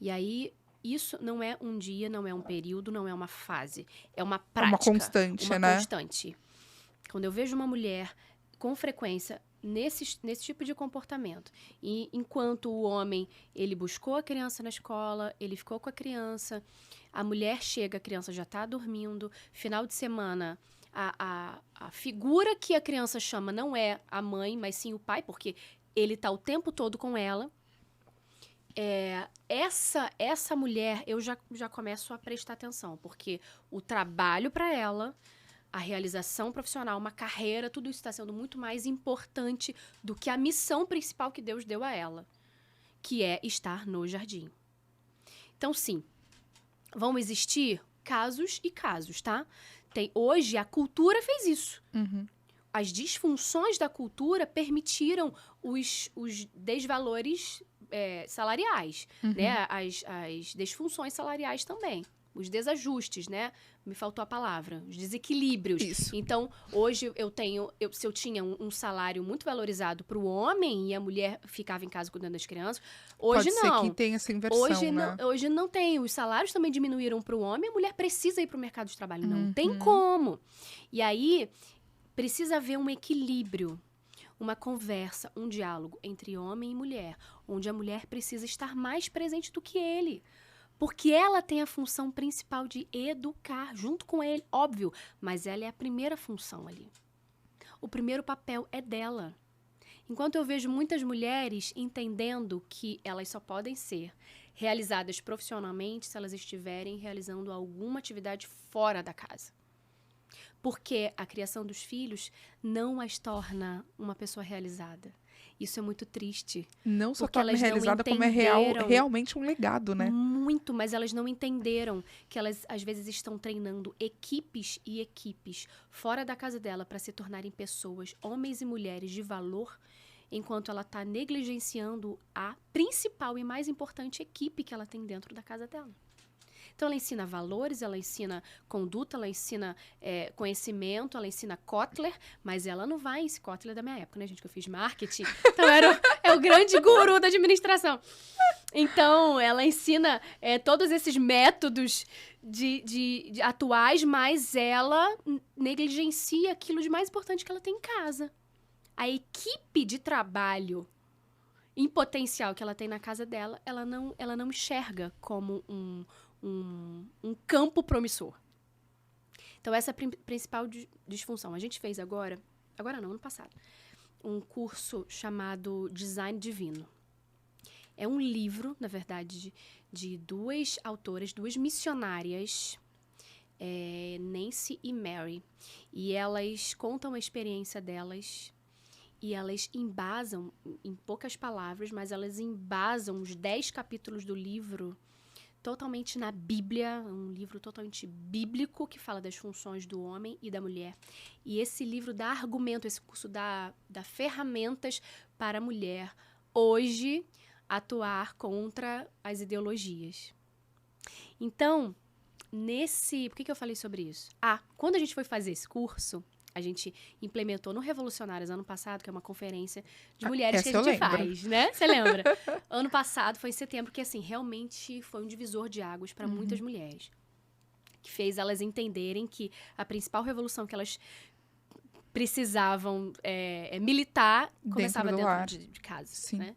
e aí isso não é um dia, não é um período, não é uma fase, é uma prática. Uma constante, uma né? Constante. Quando eu vejo uma mulher com frequência nesse tipo de comportamento, e enquanto o homem, ele buscou a criança na escola, ele ficou com a criança, a mulher chega, a criança já está dormindo, final de semana, a figura que a criança chama não é a mãe, mas sim o pai, porque ele está o tempo todo com ela. Essa mulher, eu já começo a prestar atenção, porque o trabalho para ela, a realização profissional, uma carreira, tudo isso está sendo muito mais importante do que a missão principal que Deus deu a ela, que é estar no jardim. Então, sim, vão existir casos e casos, tá? Hoje, a cultura fez isso. As disfunções da cultura permitiram os desvalores salariais, né? As disfunções salariais também. Os desajustes, né? Me faltou a palavra. Os desequilíbrios. Isso. Então, hoje se eu tinha um salário muito valorizado para o homem e a mulher ficava em casa cuidando das crianças, hoje não. Pode ser que tenha essa inversão, né? Hoje não tem. Os salários também diminuíram para o homem, a mulher precisa ir para o mercado de trabalho. Não tem como. E aí, precisa haver um equilíbrio, uma conversa, um diálogo entre homem e mulher, onde a mulher precisa estar mais presente do que ele. Porque ela tem a função principal de educar, junto com ele, óbvio, mas ela é a primeira função ali. O primeiro papel é dela. Enquanto eu vejo muitas mulheres entendendo que elas só podem ser realizadas profissionalmente se elas estiverem realizando alguma atividade fora da casa. Porque a criação dos filhos não as torna uma pessoa realizada. Isso é muito triste. Não só torna realizada, como é realmente um legado, né? Muito, mas elas não entenderam que elas, às vezes, estão treinando equipes e equipes fora da casa dela para se tornarem pessoas, homens e mulheres de valor, enquanto ela está negligenciando a principal e mais importante equipe que ela tem dentro da casa dela. Então, ela ensina valores, ela ensina conduta, ela ensina conhecimento, ela ensina Kotler, mas ela não vai... Esse Kotler é da minha época, né, gente? Que eu fiz marketing. Então, é o grande guru da administração. Então, ela ensina todos esses métodos de atuais, mas ela negligencia aquilo de mais importante que ela tem em casa. A equipe de trabalho em potencial que ela tem na casa dela, ela não enxerga como um campo promissor. Então, essa é a principal disfunção. A gente fez agora não, ano passado, um curso chamado Design Divino. É um livro, na verdade, de duas autoras, duas missionárias, Nancy e Mary. E elas contam a experiência delas e elas embasam, em poucas palavras, mas elas embasam os 10 capítulos do livro totalmente na Bíblia, um livro totalmente bíblico que fala das funções do homem e da mulher. E esse livro dá argumento, esse curso dá ferramentas para a mulher hoje atuar contra as ideologias. Então, por que eu falei sobre isso? Quando a gente foi fazer esse curso, a gente implementou no Revolucionários ano passado, que é uma conferência de mulheres que a gente faz, né? Você lembra? Ano passado, foi em setembro, que assim, realmente foi um divisor de águas para muitas mulheres. Que fez elas entenderem que a principal revolução que elas precisavam militar começava dentro de casa, Sim. né?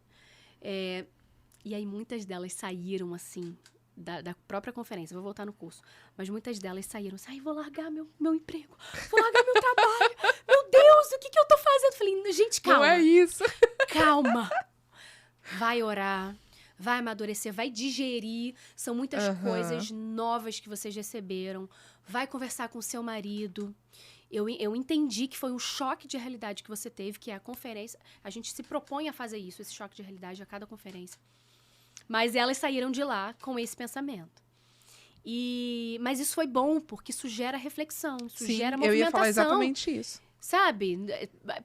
E aí muitas delas saíram, assim, da própria conferência, vou voltar no curso, mas muitas delas saíram, vou largar meu emprego, vou largar meu trabalho, meu Deus, o que eu tô fazendo? Falei, gente, calma. Não é isso. Calma. Vai orar, vai amadurecer, vai digerir, são muitas coisas novas que vocês receberam, vai conversar com seu marido. Eu entendi que foi um choque de realidade que você teve, que é a conferência, a gente se propõe a fazer isso, esse choque de realidade a cada conferência. Mas elas saíram de lá com esse pensamento. Mas isso foi bom, porque isso gera reflexão, isso gera movimentação. Eu ia falar exatamente isso. Sabe?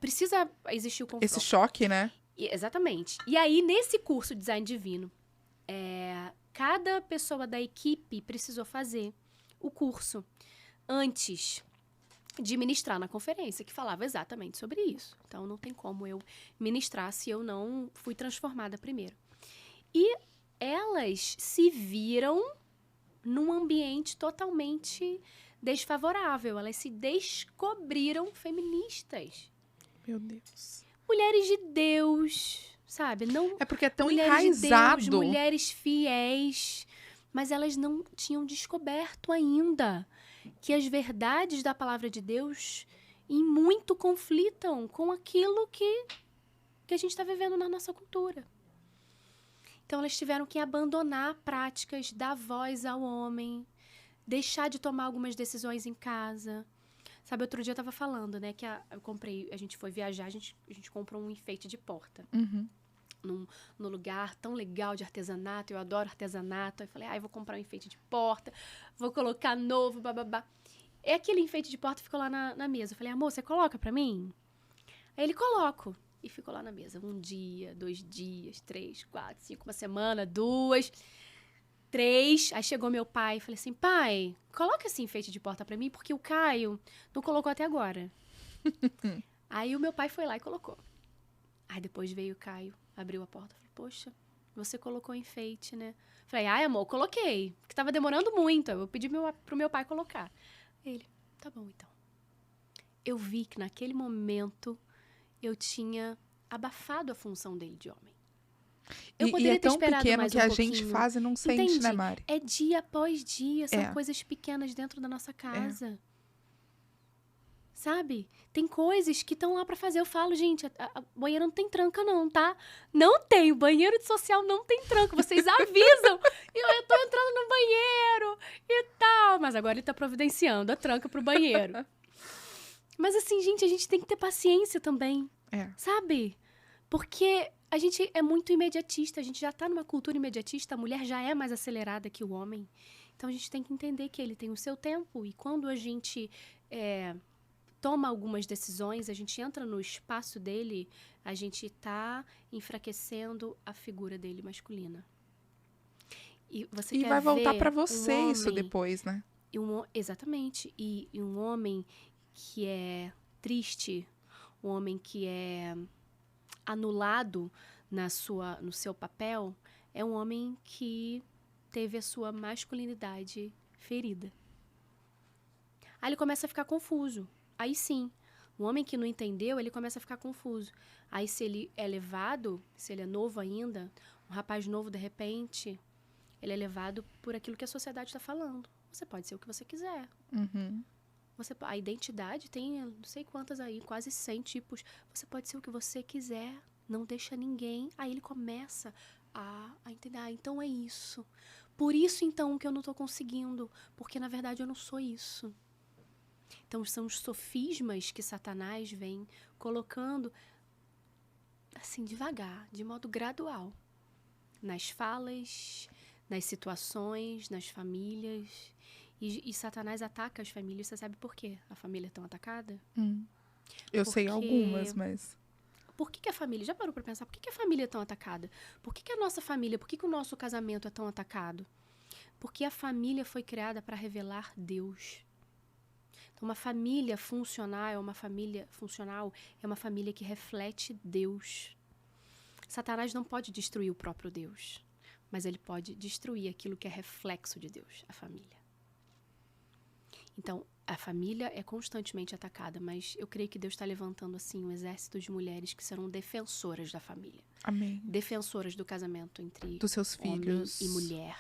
Precisa existir o confronto. Esse choque, né? Exatamente. E aí, nesse curso Design Divino, cada pessoa da equipe precisou fazer o curso antes de ministrar na conferência, que falava exatamente sobre isso. Então, não tem como eu ministrar se eu não fui transformada primeiro. E elas se viram num ambiente totalmente desfavorável. Elas se descobriram feministas. Meu Deus. Mulheres de Deus, sabe? Não, é porque é tão mulheres enraizado. De Deus, mulheres fiéis. Mas elas não tinham descoberto ainda que as verdades da palavra de Deus em muito conflitam com aquilo que a gente está vivendo na nossa cultura. Então, elas tiveram que abandonar práticas, dar voz ao homem, deixar de tomar algumas decisões em casa. Sabe, outro dia eu estava falando, né, que a gente foi viajar, a gente comprou um enfeite de porta. Num lugar tão legal de artesanato, eu adoro artesanato. Aí eu falei, vou comprar um enfeite de porta, vou colocar novo, bababá. E aquele enfeite de porta ficou lá na mesa. Eu falei, amor, você coloca pra mim? Aí ele, coloco. E ficou lá na mesa. 1 dia, 2 dias, 3, 4, 5, uma semana, 2, 3. Aí chegou meu pai e falei assim, pai, coloca esse enfeite de porta pra mim, porque o Caio não colocou até agora. Aí o meu pai foi lá e colocou. Aí depois veio o Caio, abriu a porta. Falei, poxa, você colocou enfeite, né? Falei, amor, coloquei, porque tava demorando muito. Eu pedi pro meu pai colocar. Ele, tá bom, então. Eu vi que naquele momento eu tinha abafado a função dele de homem. Eu poderia ter esperado mais um pouquinho. É tão pequeno que a gente faz e não sente, entende? Né, Mari? É dia após dia, são coisas pequenas dentro da nossa casa. Sabe? Tem coisas que estão lá pra fazer. Eu falo, gente, o banheiro não tem tranca não, tá? Não tem, o banheiro de social não tem tranca. Vocês avisam. Eu tô entrando no banheiro e tal. Mas agora ele tá providenciando a tranca pro banheiro. Mas assim, gente, a gente tem que ter paciência também. Sabe? Porque a gente é muito imediatista. A gente já tá numa cultura imediatista. A mulher já é mais acelerada que o homem. Então, a gente tem que entender que ele tem o seu tempo. E quando a gente toma algumas decisões, a gente entra no espaço dele, a gente tá enfraquecendo a figura dele masculina. E vai voltar pra você isso depois, né? Exatamente. E um homem que é triste, um homem que é anulado no seu papel, é um homem que teve a sua masculinidade ferida. Aí ele começa a ficar confuso. Aí sim, o homem que não entendeu, ele começa a ficar confuso. Aí se ele é levado, se ele é novo ainda, um rapaz novo de repente, ele é levado por aquilo que a sociedade está falando. Você pode ser o que você quiser. A identidade tem não sei quantas aí, quase 100 tipos. Você pode ser o que você quiser, não deixa ninguém. Aí ele começa a entender, então é isso. Por isso, então, que eu não estou conseguindo, porque, na verdade, eu não sou isso. Então, são os sofismas que Satanás vem colocando, assim, devagar, de modo gradual, nas falas, nas situações, nas famílias. E Satanás ataca as famílias. Você sabe por quê a família é tão atacada? Eu sei algumas, mas... Por que a família... Já parou pra pensar? Por que a família é tão atacada? Por que a nossa família... Por que o nosso casamento é tão atacado? Porque a família foi criada para revelar Deus. Então, uma família funcional é uma família que reflete Deus. Satanás não pode destruir o próprio Deus, mas ele pode destruir aquilo que é reflexo de Deus, a família. Então, a família é constantemente atacada, mas eu creio que Deus está levantando, assim, um exército de mulheres que serão defensoras da família. Amém. Defensoras do casamento entre Dos seus filhos. homem e mulher.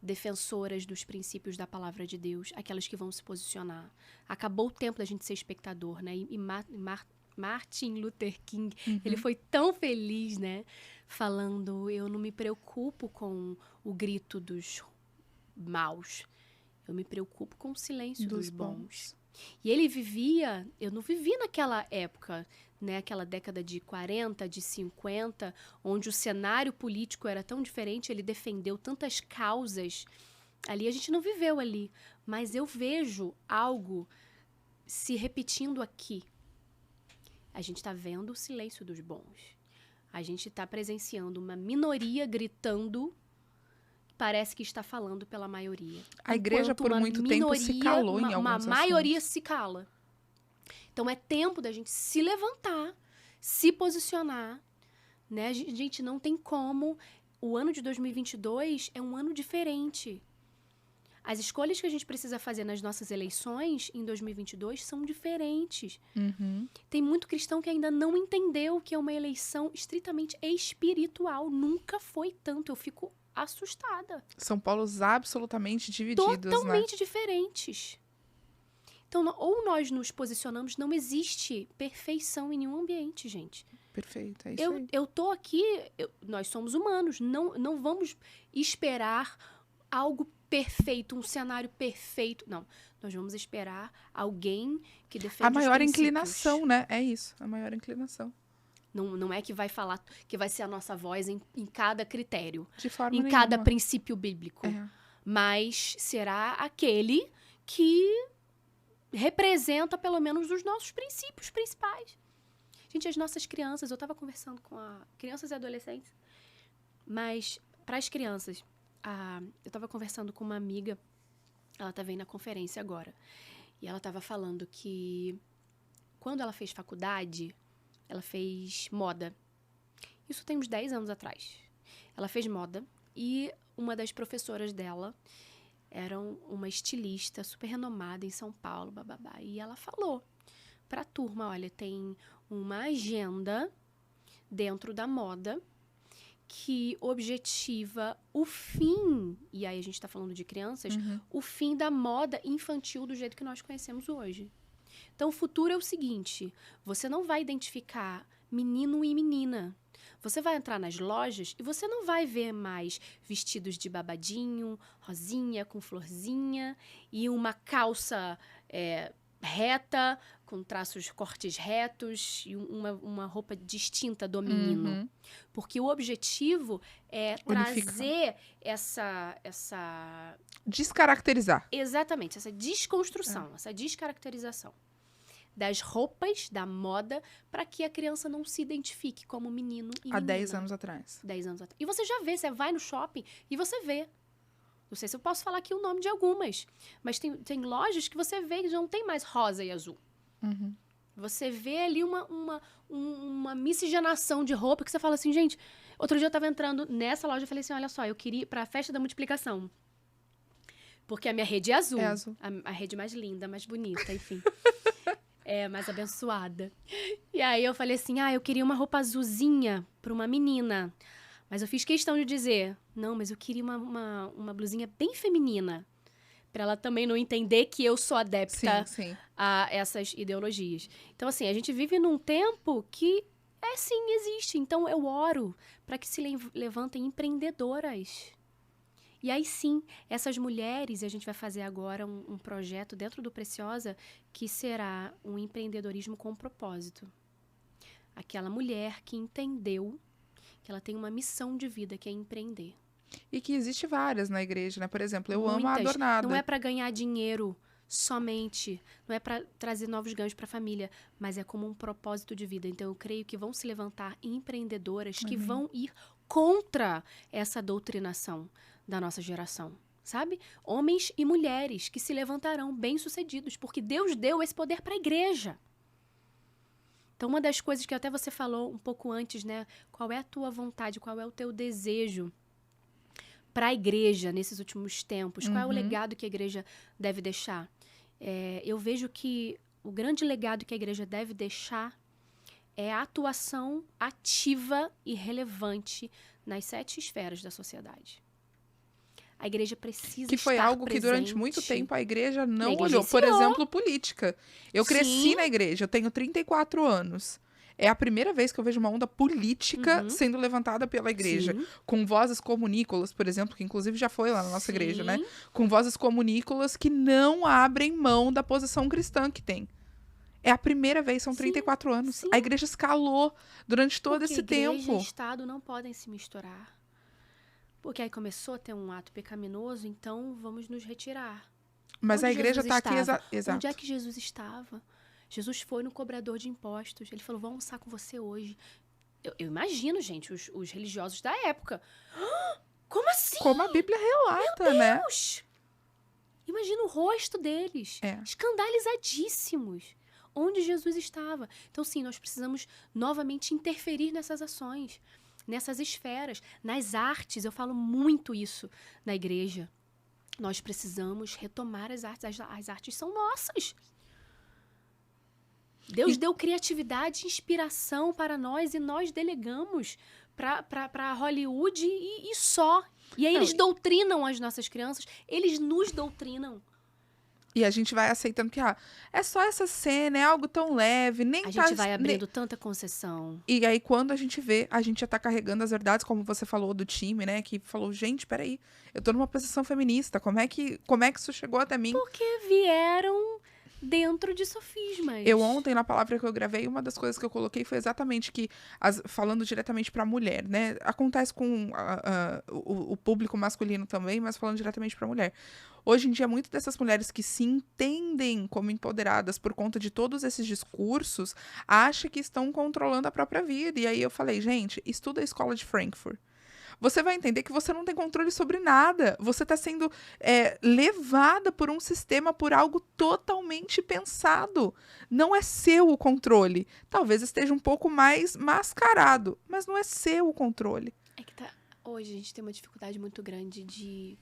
Defensoras dos princípios da palavra de Deus, aquelas que vão se posicionar. Acabou o tempo da gente ser espectador, né? E Martin Luther King, ele foi tão feliz, né? Falando, eu não me preocupo com o grito dos maus. Eu me preocupo com o silêncio dos bons. E ele vivia, eu não vivi naquela época, né? Aquela década de 40, de 50, onde o cenário político era tão diferente, ele defendeu tantas causas. Ali a gente não viveu ali, mas eu vejo algo se repetindo aqui. A gente está vendo o silêncio dos bons. A gente está presenciando uma minoria gritando, parece que está falando pela maioria. A igreja, por muito tempo, se calou em alguns assuntos. Uma maioria se cala. Então, é tempo da gente se levantar, se posicionar, né? A gente não tem como. O ano de 2022 é um ano diferente. As escolhas que a gente precisa fazer nas nossas eleições em 2022 são diferentes. Tem muito cristão que ainda não entendeu que é uma eleição estritamente espiritual. Nunca foi tanto. Eu fico assustada. São polos absolutamente divididos, totalmente diferentes. Então, ou nós nos posicionamos, não existe perfeição em nenhum ambiente, gente. Perfeito, é isso aí. Eu tô aqui, nós somos humanos, não vamos esperar algo perfeito, um cenário perfeito. Não, nós vamos esperar alguém que defenda a maior os princípios. inclinação, né? É isso, a maior inclinação. Não é que vai falar, que vai ser a nossa voz em cada critério. De forma em nenhuma. cada princípio bíblico. Mas será aquele que representa, pelo menos, os nossos princípios principais. Gente, as nossas crianças, eu estava conversando com crianças e adolescentes, mas para as crianças, eu estava conversando com uma amiga, ela está vendo na conferência agora, e ela estava falando que quando ela fez faculdade, ela fez moda. Isso tem uns 10 anos atrás. Ela fez moda e uma das professoras dela era uma estilista super renomada em São Paulo, bababá. E ela falou para a turma, olha, tem uma agenda dentro da moda que objetiva o fim, e aí a gente está falando de crianças, o fim da moda infantil do jeito que nós conhecemos hoje. Então, o futuro é o seguinte, você não vai identificar menino e menina. Você vai entrar nas lojas e você não vai ver mais vestidos de babadinho, rosinha, com florzinha, e uma calça reta, com cortes retos, e uma roupa distinta do menino. Porque o objetivo é trazer essa... Descaracterizar. Exatamente, essa desconstrução, essa descaracterização das roupas, da moda, para que a criança não se identifique como menino e menina. Há 10 anos atrás. 10 anos atrás. E você já vê, você vai no shopping e você vê. Não sei se eu posso falar aqui o nome de algumas, mas tem lojas que você vê que já não tem mais rosa e azul. Você vê ali uma miscigenação de roupa que você fala assim, gente... Outro dia eu tava entrando nessa loja e falei assim, olha só, eu queria ir pra festa da multiplicação. Porque a minha rede é azul. É azul. A rede mais linda, mais bonita, enfim. Mais abençoada. E aí eu falei assim, eu queria uma roupa azulzinha pra uma menina. Mas eu fiz questão de dizer, não, mas eu queria uma blusinha bem feminina. Pra ela também não entender que eu sou adepta a essas ideologias. Então, assim, a gente vive num tempo que, sim, existe. Então, eu oro para que se levantem empreendedoras. E aí, sim, essas mulheres, e a gente vai fazer agora um projeto dentro do Preciosa, que será um empreendedorismo com propósito. Aquela mulher que entendeu que ela tem uma missão de vida, que é empreender. E que existe várias na igreja, né? Por exemplo, eu amo a Muitas. Adornada. Não é para ganhar dinheiro somente, não é para trazer novos ganhos para a família, mas é como um propósito de vida. Então eu creio que vão se levantar empreendedoras que vão ir contra essa doutrinação da nossa geração, sabe? Homens e mulheres que se levantarão bem-sucedidos, porque Deus deu esse poder para a igreja. Então, uma das coisas que até você falou um pouco antes, né? Qual é a tua vontade, qual é o teu desejo para a igreja nesses últimos tempos? Qual é o legado que a igreja deve deixar? Eu vejo que o grande legado que a igreja deve deixar é a atuação ativa e relevante nas 7 esferas da sociedade. A igreja precisa que foi estar algo que durante presente. muito tempo a igreja não Negligenciou. olhou. Por exemplo, política. Eu cresci Sim. na igreja, eu tenho 34 anos. É a primeira vez que eu vejo uma onda política sendo levantada pela igreja. Sim. Com vozes comunícolas, por exemplo, que inclusive já foi lá na nossa igreja, né? Sim. Com vozes comunícolas que não abrem mão da posição cristã que tem. É a primeira vez, são 34 anos. sim. A igreja escalou durante todo Porque esse igreja tempo. e Estado não podem se misturar. Porque aí começou a ter um ato pecaminoso, então vamos nos retirar. Mas Onde a igreja Jesus está aqui, estava? exato. Onde é que Jesus estava? Jesus foi no cobrador de impostos. Ele falou, vou almoçar com você hoje. Eu imagino, gente, os religiosos da época. Como assim? Como a Bíblia relata, né? Deus! Imagina o rosto deles. É. Escandalizadíssimos. Onde Jesus estava. Então, sim, nós precisamos novamente interferir nessas ações, nessas esferas, nas artes. Eu falo muito isso na igreja. Nós precisamos retomar as artes. As artes são nossas. Deus deu criatividade e inspiração para nós e nós delegamos para Hollywood e só. E aí eles doutrinam as nossas crianças, eles nos doutrinam. E a gente vai aceitando que, é só essa cena, é algo tão leve, nem A tá... gente vai abrindo tanta concessão. E aí, quando a gente vê, a gente já tá carregando as verdades, como você falou do time, né? Que falou, gente, peraí, eu tô numa posição feminista, como é que isso chegou até mim? Porque vieram dentro de sofismas. Eu ontem, na palavra que eu gravei, uma das coisas que eu coloquei foi exatamente que, falando diretamente pra mulher, né? Acontece com o público masculino também, mas falando diretamente pra mulher. Hoje em dia, muitas dessas mulheres que se entendem como empoderadas por conta de todos esses discursos, acham que estão controlando a própria vida. E aí eu falei, gente, estuda a escola de Frankfurt. Você vai entender que você não tem controle sobre nada. Você está sendo levada por um sistema, por algo totalmente pensado. Não é seu o controle. Talvez esteja um pouco mais mascarado, mas não é seu o controle. É que hoje a gente tem uma dificuldade muito grande de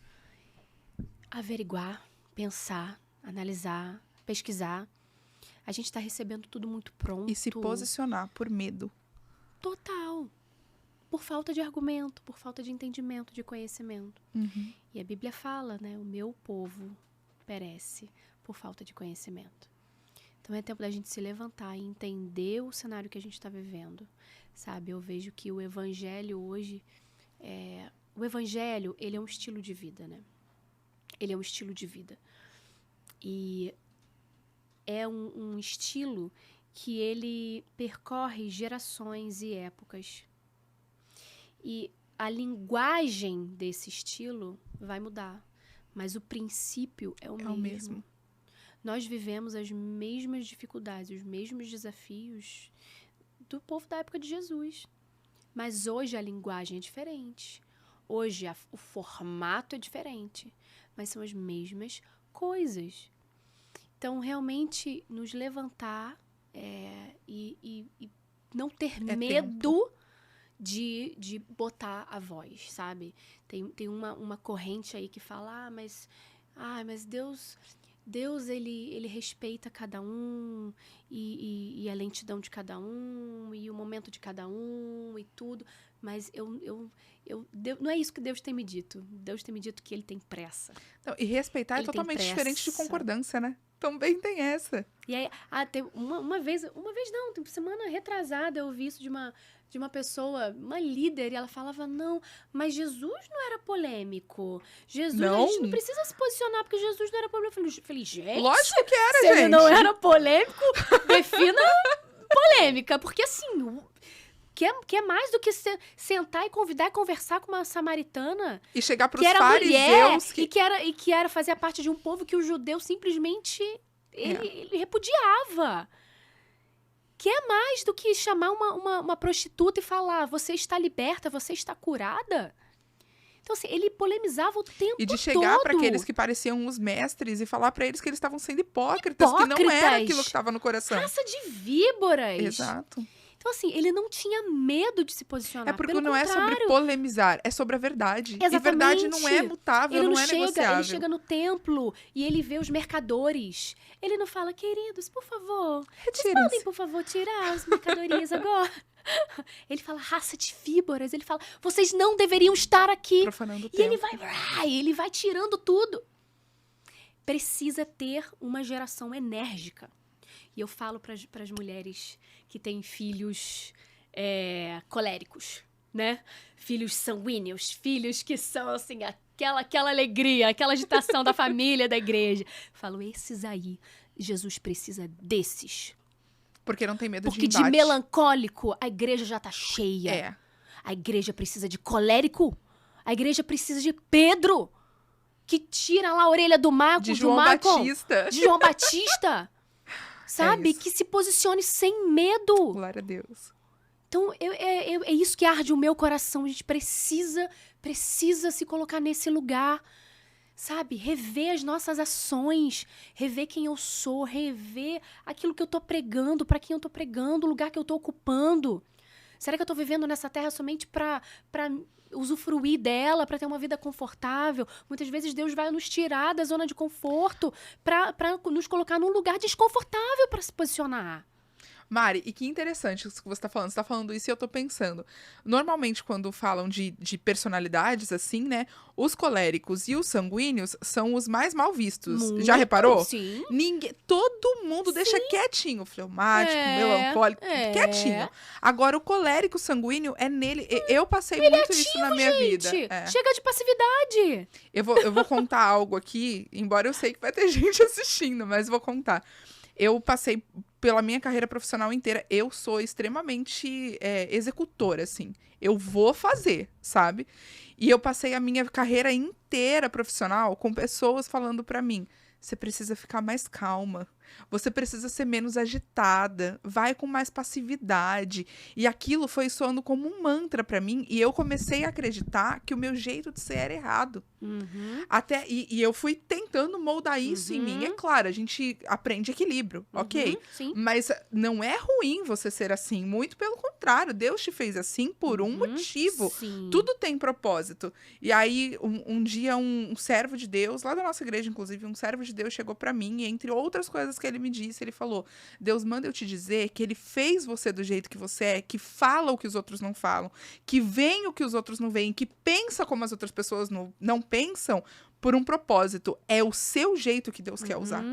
averiguar, pensar, analisar, pesquisar. A gente está recebendo tudo muito pronto. E se posicionar por medo. Total. Por falta de argumento, por falta de entendimento, de conhecimento. Uhum. E a Bíblia fala, né? O meu povo perece por falta de conhecimento. Então é tempo da gente se levantar e entender o cenário que a gente está vivendo, sabe? Eu vejo que o evangelho hoje, ele é um estilo de vida, né? Ele é um estilo de vida. E é um estilo que ele percorre gerações e épocas. E a linguagem desse estilo vai mudar, mas o princípio é o mesmo. Nós vivemos as mesmas dificuldades, os mesmos desafios do povo da época de Jesus. Mas hoje a linguagem é diferente. Hoje o formato é diferente, mas são as mesmas coisas. Então, realmente, nos levantar e não ter medo de botar a voz, sabe? Tem uma corrente aí que fala, mas Deus ele respeita cada um e a lentidão de cada um e o momento de cada um e tudo, mas não é isso que Deus tem me dito. Deus tem me dito que ele tem pressa. Não, e respeitar é totalmente diferente de concordância, né? Também tem essa. E aí, tem uma vez não, tem semana retrasada eu ouvi isso de uma pessoa, uma líder, e ela falava, não, mas Jesus não era polêmico. Jesus, a gente não precisa se posicionar, porque Jesus não era polêmico. Eu falei, gente... Lógico que era, se gente. ele não era polêmico, defina polêmica. Porque, assim, Que é mais do que sentar e convidar e conversar com uma samaritana. E chegar pros Que era mulher fariseus... e que era fazer parte de um povo que o judeu simplesmente... Ele repudiava. Que é mais do que chamar uma prostituta e falar, você está liberta, você está curada. Então, assim, ele polemizava o tempo todo. E de chegar para aqueles que pareciam os mestres e falar para eles que eles estavam sendo hipócritas, que não era aquilo que estava no coração. Raça de víboras. Exato. Então, assim, ele não tinha medo de se posicionar. É porque Pelo não contrário. é sobre polemizar, é sobre a verdade. Exatamente. E verdade não é mutável, Ele não é negociável. Ele chega no templo e ele vê os mercadores. Ele não fala, queridos, por favor, vocês podem, por favor, tirar as mercadorias agora? Ele fala, raça de víboras. Ele fala, vocês não deveriam estar aqui. Profanando o E templo. ele vai tirando tudo. Precisa ter uma geração enérgica. E eu falo para as mulheres que têm filhos coléricos, né? Filhos sanguíneos, filhos que são, assim, aquela alegria, aquela agitação da família, da igreja. Falo, esses aí, Jesus precisa desses. Porque não tem medo Porque de embate. de melancólico, a igreja já tá cheia. É. A igreja precisa de colérico. A igreja precisa de Pedro, que tira lá a orelha do Marco, De João Batista. De João Batista. Sabe? Que se posicione sem medo. Glória a Deus. Então, é isso que arde o meu coração. A gente precisa se colocar nesse lugar. Sabe? Rever as nossas ações. Rever quem eu sou. Rever aquilo que eu tô pregando. Para quem eu tô pregando. O lugar que eu tô ocupando. Será que eu tô vivendo nessa terra somente para usufruir dela, para ter uma vida confortável? Muitas vezes Deus vai nos tirar da zona de conforto para nos colocar num lugar desconfortável para se posicionar. Mari, e que interessante isso que você tá falando. Você tá falando isso e eu tô pensando. Normalmente, quando falam de personalidades, assim, né? Os coléricos e os sanguíneos são os mais mal vistos. Muito, Já reparou? Sim. Todo mundo deixa quietinho. Fleumático, melancólico, quietinho. Agora, o colérico sanguíneo é nele. Eu passei muito isso na minha vida. Chega de passividade. Eu vou contar algo aqui, embora eu sei que vai ter gente assistindo, mas vou contar. Eu passei pela minha carreira profissional inteira, eu sou extremamente executora, assim. Eu vou fazer, sabe? E eu passei a minha carreira inteira profissional com pessoas falando pra mim, você precisa ficar mais calma. Você precisa ser menos agitada. Vai com mais passividade. E aquilo foi soando como um mantra pra mim. E eu comecei a acreditar que o meu jeito de ser era errado. Uhum. E eu fui tentando moldar isso em mim. É claro, a gente aprende equilíbrio, ok? Sim. Mas não é ruim você ser assim. Muito pelo contrário. Deus te fez assim por um motivo. Sim. Tudo tem propósito. E aí, um dia, um servo de Deus, lá da nossa igreja, inclusive, um servo de Deus chegou pra mim. E entre outras coisas que ele me disse, ele falou, Deus manda eu te dizer que ele fez você do jeito que você é, que fala o que os outros não falam, que vê o que os outros não veem, que pensa como as outras pessoas não pensam, por um propósito. É o seu jeito que Deus quer usar.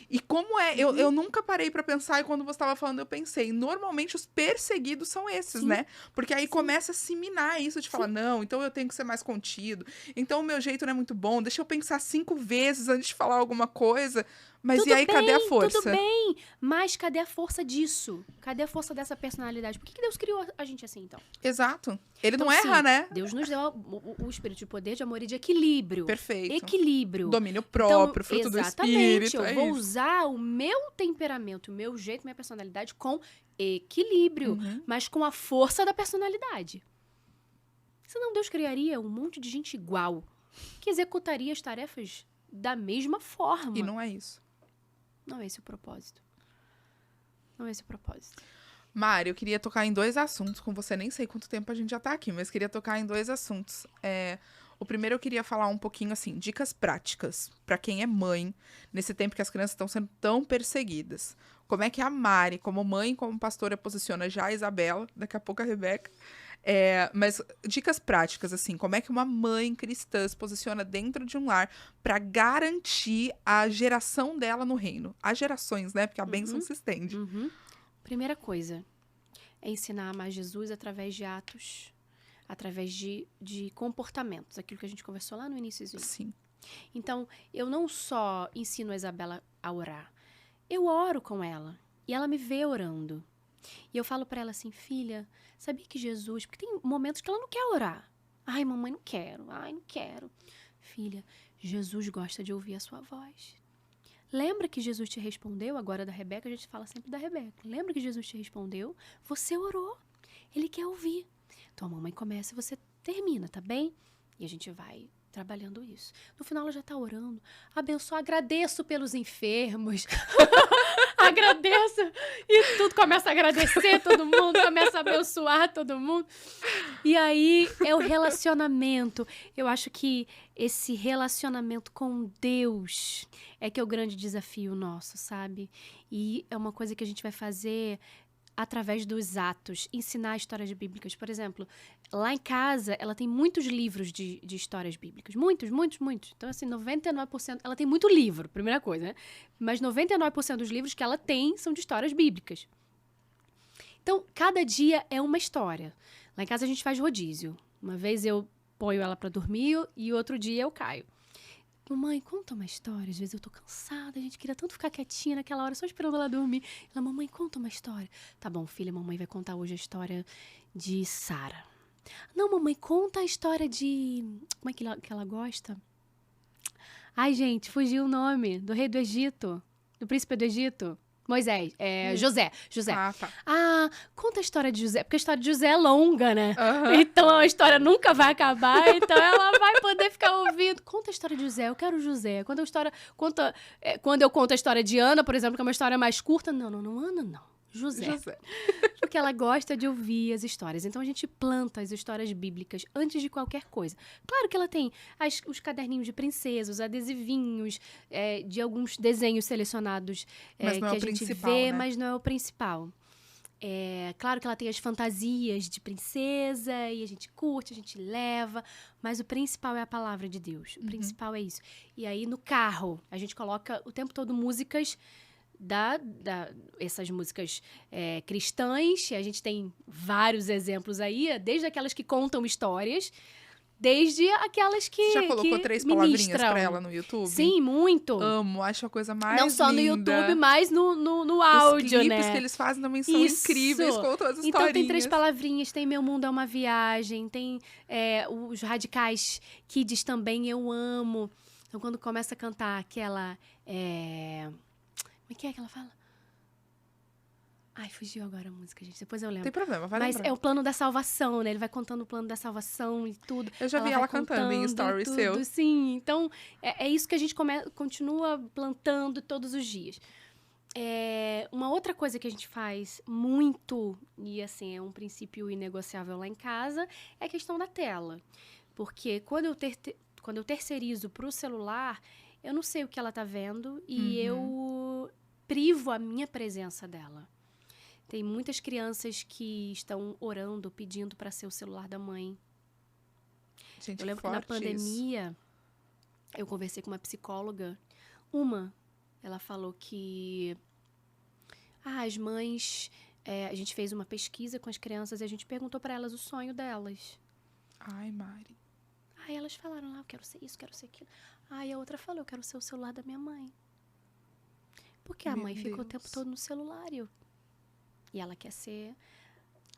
E como eu nunca parei pra pensar, e quando você estava falando, eu pensei, normalmente os perseguidos são esses, né? Porque aí começa a se minar isso de falar, não, então eu tenho que ser mais contido, então o meu jeito não é muito bom, deixa eu pensar 5 vezes antes de falar alguma coisa. Mas tudo e aí, bem, cadê a força? Tudo bem, mas cadê a força disso? Cadê a força dessa personalidade? Por que Deus criou a gente assim, então? Exato. Ele Então, não erra, sim, né? Deus nos deu o espírito de poder, de amor e de equilíbrio. Perfeito. Equilíbrio. Domínio próprio, fruto do espírito. Eu vou usar o meu temperamento, o meu jeito, minha personalidade com equilíbrio, mas com a força da personalidade. Senão Deus criaria um monte de gente igual, que executaria as tarefas da mesma forma. E não é isso. Não é esse o propósito. Não é esse o propósito. Mari, eu queria tocar em 2 assuntos com você. Nem sei quanto tempo a gente já tá aqui, mas queria tocar em 2 assuntos. O primeiro eu queria falar um pouquinho, assim, dicas práticas pra quem é mãe, nesse tempo que as crianças estão sendo tão perseguidas. Como é que a Mari, como mãe, como pastora, posiciona já a Isabela, daqui a pouco a Rebeca. Mas dicas práticas, assim, como é que uma mãe cristã se posiciona dentro de um lar pra garantir a geração dela no reino? As gerações, né? Porque a bênção se estende. Primeira coisa é ensinar a amar Jesus através de atos, através de comportamentos, aquilo que a gente conversou lá no iníciozinho. Sim. Então, eu não só ensino a Isabela a orar, eu oro com ela e ela me vê orando. E eu falo pra ela assim, filha, sabia que Jesus... Porque tem momentos que ela não quer orar. Ai, mamãe, não quero. Ai, não quero. Filha, Jesus gosta de ouvir a sua voz. Lembra que Jesus te respondeu? Agora da Rebeca, a gente fala sempre da Rebeca. Lembra que Jesus te respondeu? Você orou. Ele quer ouvir. Então a mamãe começa e você termina, tá bem? E a gente vai trabalhando isso. No final ela já tá orando. Abençoa, agradeço pelos enfermos. Agradeço. E tudo começa a agradecer todo mundo, começa a abençoar todo mundo. E aí é o relacionamento. Eu acho que esse relacionamento com Deus é que é o grande desafio nosso, sabe? E é uma coisa que a gente vai fazer através dos atos, ensinar histórias bíblicas. Por exemplo, lá em casa, ela tem muitos livros de histórias bíblicas. Muitos, muitos, muitos. Então, assim, 99%... Ela tem muito livro, primeira coisa, né? Mas 99% dos livros que ela tem são de histórias bíblicas. Então, cada dia é uma história. Lá em casa a gente faz rodízio. Uma vez eu ponho ela pra dormir e outro dia eu caio. Mamãe, conta uma história. Às vezes eu tô cansada, a gente queria tanto ficar quietinha naquela hora, só esperando ela dormir. Ela, mamãe, conta uma história. Tá bom, filha, mamãe vai contar hoje a história de Sara. Não, mamãe, conta a história de... Como é que ela gosta? Ai, gente, fugiu o nome. Do rei do Egito. Do príncipe do Egito. Moisés, José. Ah, tá. Ah, conta a história de José, porque a história de José é longa, né? Aham. Então a história nunca vai acabar, então ela vai poder ficar ouvindo. Conta a história de José, eu quero José. Quando eu conto a história de Ana, por exemplo, que é uma história mais curta, não, Ana não. José. Porque ela gosta de ouvir as histórias. Então, a gente planta as histórias bíblicas antes de qualquer coisa. Claro que ela tem os caderninhos de princesa, os adesivinhos, de alguns desenhos selecionados Mas não é que o a gente principal, vê, né? mas não é o principal. Claro que ela tem as fantasias de princesa e a gente curte, a gente leva, mas o principal é a palavra de Deus. O principal é isso. E aí, no carro, a gente coloca o tempo todo músicas essas músicas cristãs, e a gente tem vários exemplos aí, desde aquelas que contam histórias, desde aquelas que Você já colocou 3 palavrinhas pra ela no YouTube? Sim, muito. Amo, acho a coisa mais Não só no linda. YouTube, mas no áudio, Os né? clipes que eles fazem também são incríveis, contam as historinhas. Então tem 3 palavrinhas, tem Meu Mundo é uma Viagem, tem os Radicais Kids também, Eu Amo. Então quando começa a cantar aquela... Como é que ela fala? Ai, fugiu agora a música, gente. Depois eu lembro. Tem problema, vai Mas lembrar. é o plano da salvação, né? Ele vai contando o plano da salvação e tudo. Eu já vi ela cantando em stories seu. Sim, então é isso que a gente continua plantando todos os dias. Uma outra coisa que a gente faz muito, e assim, é um princípio inegociável lá em casa, é a questão da tela. Porque quando eu terceirizo para o celular, eu não sei o que ela tá vendo e eu privo a minha presença dela. Tem muitas crianças que estão orando, pedindo para ser o celular da mãe. Gente, eu lembro que na pandemia, eu conversei com uma psicóloga. Ela falou que as mães... a gente fez uma pesquisa com as crianças e a gente perguntou para elas o sonho delas. Ai, Mari. Aí elas falaram, eu quero ser isso, quero ser aquilo. Aí a outra falou, eu quero ser o celular da minha mãe. Porque a mãe ficou o tempo todo no celular. E ela quer ter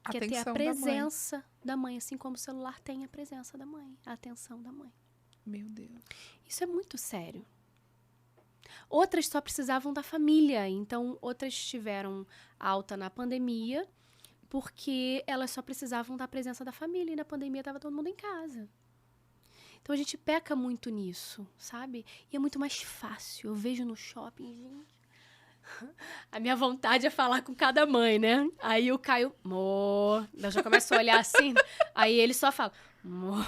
a presença da mãe, assim como o celular tem a presença da mãe, a atenção da mãe. Meu Deus. Isso é muito sério. Outras só precisavam da família, então outras tiveram alta na pandemia, porque elas só precisavam da presença da família, e na pandemia estava todo mundo em casa. Então, a gente peca muito nisso, sabe? E é muito mais fácil. Eu vejo no shopping, gente... A minha vontade é falar com cada mãe, né? Aí o Caio... Amor... Eu já começo a olhar assim. Aí ele só fala... Amor...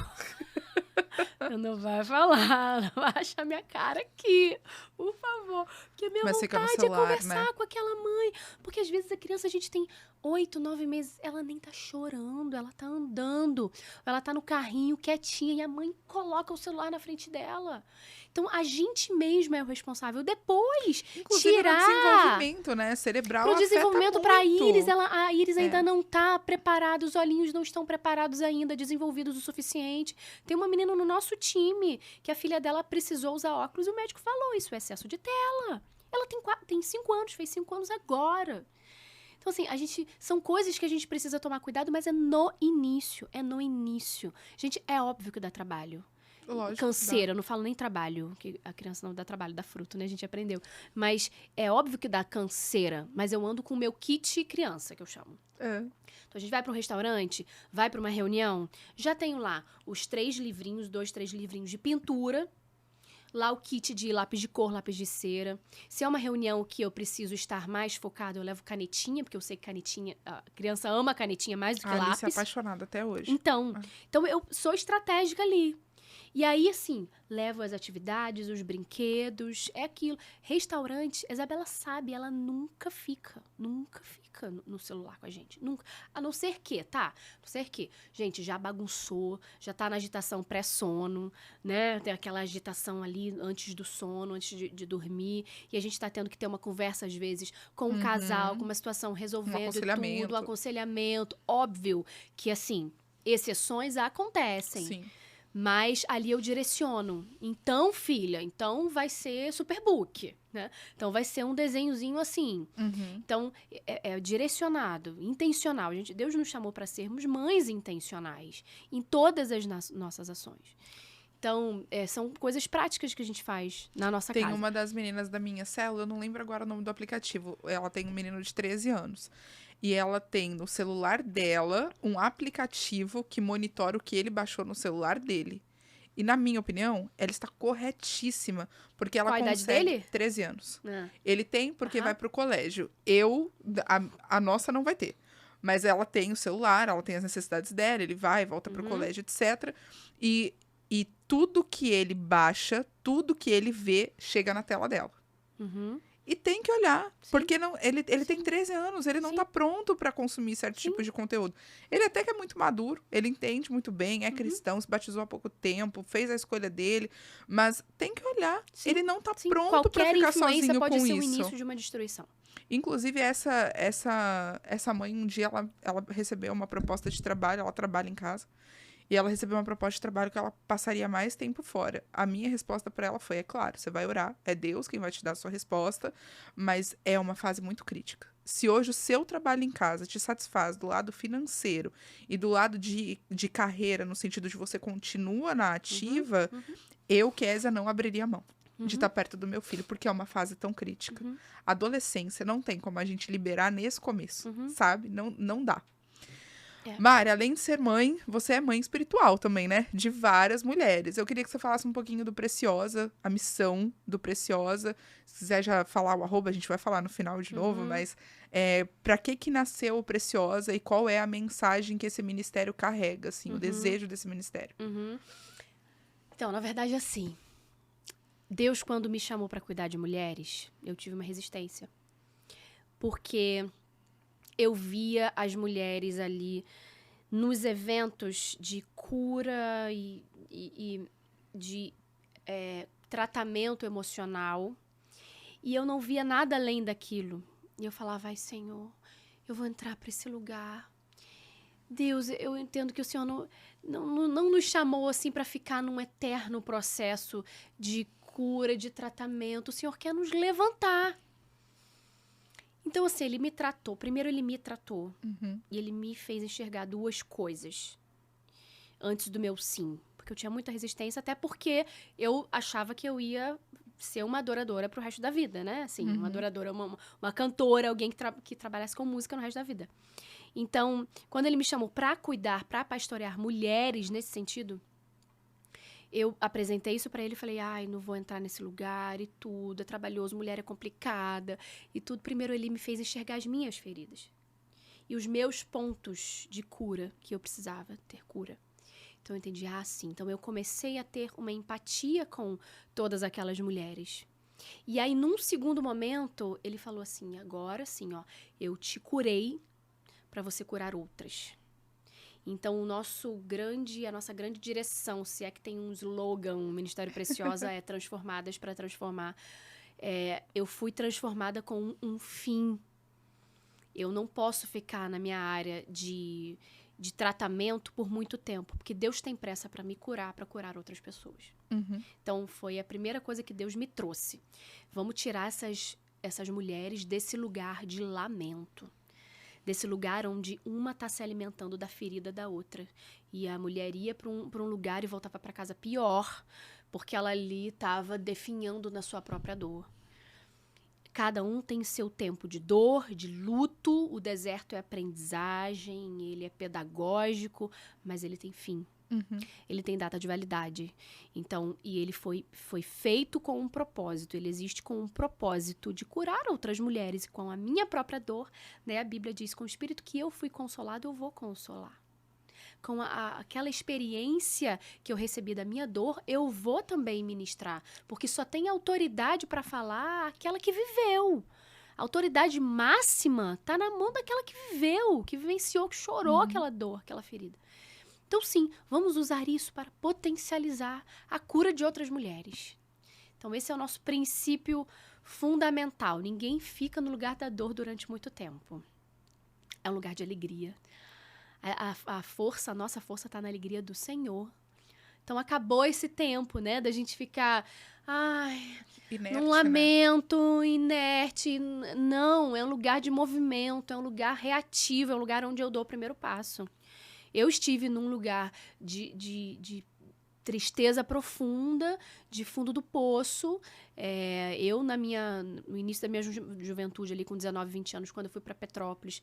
Eu não vai falar, não vai achar minha cara aqui, por favor. Porque a minha vontade celular, é conversar, né, com aquela mãe. Porque às vezes a criança, a gente tem 8, 9 meses, ela nem tá chorando, ela tá andando, ela tá no carrinho quietinha e a mãe coloca o celular na frente dela. Então a gente mesmo é o responsável depois. Inclusive tirar pro desenvolvimento, né, cerebral. Pro desenvolvimento pra Iris, a Iris ainda não tá preparada, os olhinhos não estão preparados ainda, desenvolvidos o suficiente. Tem uma menina no nosso time que a filha dela precisou usar óculos e o médico falou, isso é excesso de tela. Ela tem 5 anos, fez 5 anos agora. Então, assim, são coisas que a gente precisa tomar cuidado, mas é no início. Gente, é óbvio que dá trabalho. Lógico. Canseira, eu não falo nem trabalho, que a criança não dá trabalho, dá fruto, né? A gente aprendeu. Mas é óbvio que dá canseira, mas eu ando com o meu kit criança, que eu chamo. Então, a gente vai para um restaurante, vai para uma reunião, já tenho lá os 3 livrinhos de pintura, lá o kit de lápis de cor, lápis de cera. Se é uma reunião que eu preciso estar mais focada, eu levo canetinha, porque eu sei que canetinha, a criança ama canetinha mais do que A Alice lápis. é apaixonada até hoje. Então eu sou estratégica ali. E aí, assim, levo as atividades, os brinquedos, é aquilo. Restaurante, a Isabela sabe, ela nunca fica no celular com a gente. Nunca. A não ser que, tá? A não ser que, gente, já bagunçou, já tá na agitação pré-sono, né? Tem aquela agitação ali antes do sono, antes de dormir. E a gente tá tendo que ter uma conversa, às vezes, com um casal, com uma situação, resolvendo tudo, um aconselhamento. Óbvio que, assim, exceções acontecem. Sim. Mas ali eu direciono. Então, filha, vai ser Superbook, né? Então, vai ser um desenhozinho assim. Então, é direcionado, intencional. Deus nos chamou para sermos mães intencionais em todas as nossas ações. Então, são coisas práticas que a gente faz na nossa casa. Tem uma das meninas da minha célula, eu não lembro agora o nome do aplicativo. Ela tem um menino de 13 anos. E ela tem no celular dela um aplicativo que monitora o que ele baixou no celular dele. E, na minha opinião, ela está corretíssima. Porque ela Qual a consegue... idade dele? 13 anos. Ele tem porque vai pro colégio. A nossa não vai ter. Mas ela tem o celular, ela tem as necessidades dela, ele vai, volta pro colégio, etc. E tudo que ele baixa, tudo que ele vê, chega na tela dela. E tem que olhar, porque não, ele tem 13 anos, ele não tá pronto para consumir certo tipo de conteúdo. Ele até que é muito maduro, ele entende muito bem, é cristão, se batizou há pouco tempo, fez a escolha dele, mas tem que olhar. Ele não tá pronto para ficar sozinho com isso. Qualquer influência pode ser o início de uma destruição. Inclusive, essa mãe, um dia, ela recebeu uma proposta de trabalho, ela trabalha em casa. E ela recebeu uma proposta de trabalho que ela passaria mais tempo fora. A minha resposta para ela foi, claro, você vai orar, é Deus quem vai te dar a sua resposta, mas é uma fase muito crítica. Se hoje o seu trabalho em casa te satisfaz do lado financeiro e do lado de carreira, no sentido de você continua na ativa, eu, Kézia, não abriria mão de estar perto do meu filho, porque é uma fase tão crítica. Adolescência não tem como a gente liberar nesse começo, sabe? Não dá. Mari, além de ser mãe, você é mãe espiritual também, né? De várias mulheres. Eu queria que você falasse um pouquinho do Preciosa, a missão do Preciosa. Se quiser já falar o arroba, a gente vai falar no final de novo, mas pra que nasceu o Preciosa e qual é a mensagem que esse ministério carrega, assim, o desejo desse ministério? Então, na verdade, assim, Deus, quando me chamou para cuidar de mulheres, eu tive uma resistência. Porque eu via as mulheres ali nos eventos de cura e de tratamento emocional. E eu não via nada além daquilo. E eu falava, ai, Senhor, eu vou entrar para esse lugar. Deus, eu entendo que o Senhor não nos chamou assim para ficar num eterno processo de cura, de tratamento. O Senhor quer nos levantar. Então, assim, ele me tratou. Primeiro, ele me tratou. E ele me fez enxergar 2 coisas antes do meu sim. Porque eu tinha muita resistência, até porque eu achava que eu ia ser uma adoradora pro resto da vida, né? Assim, uma adoradora, uma cantora, alguém que trabalhasse com música no resto da vida. Então, quando ele me chamou pra cuidar, pra pastorear mulheres nesse sentido, eu apresentei isso pra ele e falei, ai, não vou entrar nesse lugar e tudo, é trabalhoso, mulher é complicada e tudo. Primeiro, ele me fez enxergar as minhas feridas e os meus pontos de cura, que eu precisava ter cura. Então, eu entendi, sim. Então, eu comecei a ter uma empatia com todas aquelas mulheres. E aí, num segundo momento, ele falou assim, agora sim, ó, eu te curei pra você curar outras. Então, a nossa grande direção, se é que tem um slogan, o Ministério Preciosa é transformadas para transformar. Eu fui transformada com um fim. Eu não posso ficar na minha área de tratamento por muito tempo, porque Deus tem pressa para me curar, para curar outras pessoas. Então, foi a primeira coisa que Deus me trouxe. Vamos tirar essas mulheres desse lugar de lamento. desse lugar onde uma tá se alimentando da ferida da outra. E a mulher ia para um lugar e voltava para casa pior, porque ela ali estava definhando na sua própria dor. Cada um tem seu tempo de dor, de luto. O deserto é aprendizagem, ele é pedagógico, mas ele tem fim. Ele tem data de validade. Então, e ele foi feito com um propósito. Ele existe com um propósito de curar outras mulheres. E com a minha própria dor, né, a Bíblia diz, com o espírito que eu fui consolado, eu vou consolar. Com aquela experiência que eu recebi da minha dor, eu vou também ministrar. Porque só tem autoridade para falar aquela que viveu. A autoridade máxima está na mão daquela que viveu, que vivenciou, que chorou aquela dor, aquela ferida. Então, sim, vamos usar isso para potencializar a cura de outras mulheres. Então, esse é o nosso princípio fundamental. Ninguém fica no lugar da dor durante muito tempo. É um lugar de alegria. A nossa força está na alegria do Senhor. Então, acabou esse tempo, né, da gente ficar Inerte, num lamento, né? Inerte. Não, é um lugar de movimento, é um lugar reativo, é um lugar onde eu dou o primeiro passo. Eu estive num lugar de tristeza profunda, de fundo do poço. Eu, no início da minha juventude, ali com 19, 20 anos, quando eu fui para Petrópolis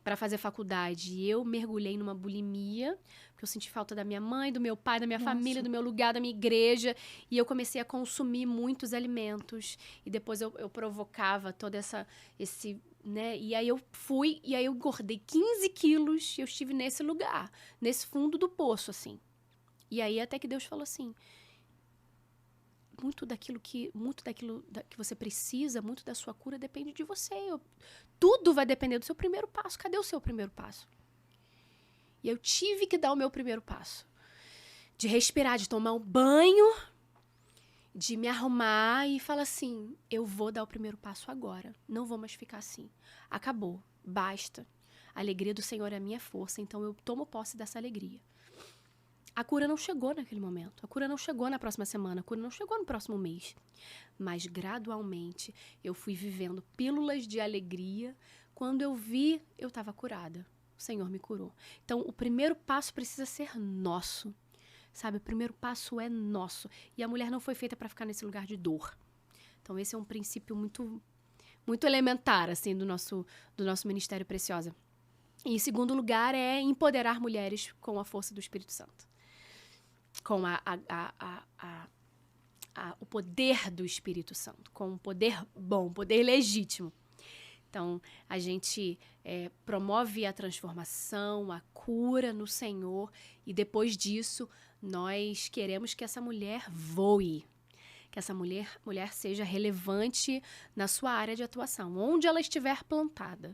para fazer faculdade, eu mergulhei numa bulimia, porque eu senti falta da minha mãe, do meu pai, da minha família, do meu lugar, da minha igreja, e eu comecei a consumir muitos alimentos, e depois eu provocava todo esse... né? E aí eu engordei 15 quilos, e eu estive nesse lugar, nesse fundo do poço, assim. E aí até que Deus falou assim, muito daquilo que você precisa, muito da sua cura depende de você. Tudo vai depender do seu primeiro passo. Cadê o seu primeiro passo? E eu tive que dar o meu primeiro passo. De respirar, de tomar um banho, de me arrumar e falar assim, eu vou dar o primeiro passo agora. Não vou mais ficar assim. Acabou. Basta. A alegria do Senhor é a minha força, então eu tomo posse dessa alegria. A cura não chegou naquele momento. A cura não chegou na próxima semana. A cura não chegou no próximo mês. Mas, gradualmente, eu fui vivendo pílulas de alegria. Quando eu vi, eu estava curada. O Senhor me curou. Então, o primeiro passo precisa ser nosso. Sabe? O primeiro passo é nosso. E a mulher não foi feita para ficar nesse lugar de dor. Então, esse é um princípio muito, muito elementar, assim, do nosso Ministério Preciosa. E, em segundo lugar, é empoderar mulheres com a força do Espírito Santo. Com o poder do Espírito Santo, com um poder bom, um poder legítimo. Então, a gente promove a transformação, a cura no Senhor, e depois disso, nós queremos que essa mulher voe, que essa mulher seja relevante na sua área de atuação. Onde ela estiver plantada,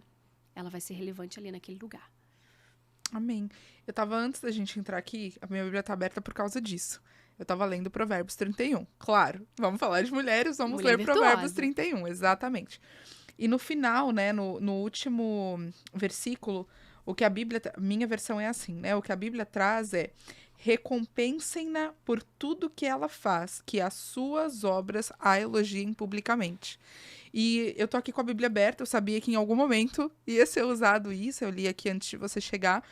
ela vai ser relevante ali naquele lugar. Amém. Eu tava, antes da gente entrar aqui, a minha Bíblia tá aberta por causa disso. Eu tava lendo Provérbios 31. Claro, vamos falar de mulheres, vamos Mulher ler virtuosa. Provérbios 31, exatamente. E no final, né, no último versículo, o que a Bíblia... Minha versão é assim, né? O que a Bíblia traz é: recompensem-na por tudo que ela faz, que as suas obras a elogiem publicamente. E eu tô aqui com a Bíblia aberta, eu sabia que em algum momento ia ser usado isso, eu li aqui antes de você chegar,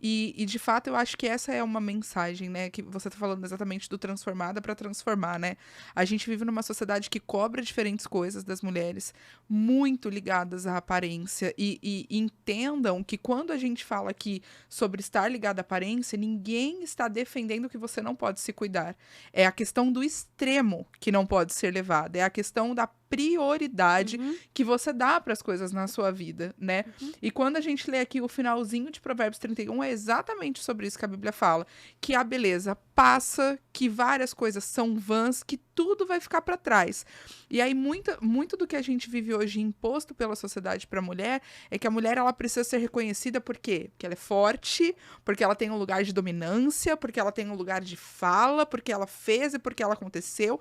e de fato eu acho que essa é uma mensagem, né, que você tá falando exatamente do transformada para transformar, né? A gente vive numa sociedade que cobra diferentes coisas das mulheres, muito ligadas à aparência, e entendam que quando a gente fala aqui sobre estar ligada à aparência, ninguém está defendendo que você não pode se cuidar. É a questão do extremo que não pode ser levada, é a questão da prioridade que você dá para as coisas na sua vida, né? E quando a gente lê aqui o finalzinho de Provérbios 31, é exatamente sobre isso que a Bíblia fala, que a beleza passa, que várias coisas são vãs, que tudo vai ficar para trás. E aí muito do que a gente vive hoje imposto pela sociedade para a mulher é que a mulher ela precisa ser reconhecida por quê? Porque ela é forte, porque ela tem um lugar de dominância, porque ela tem um lugar de fala, porque ela fez e porque ela aconteceu.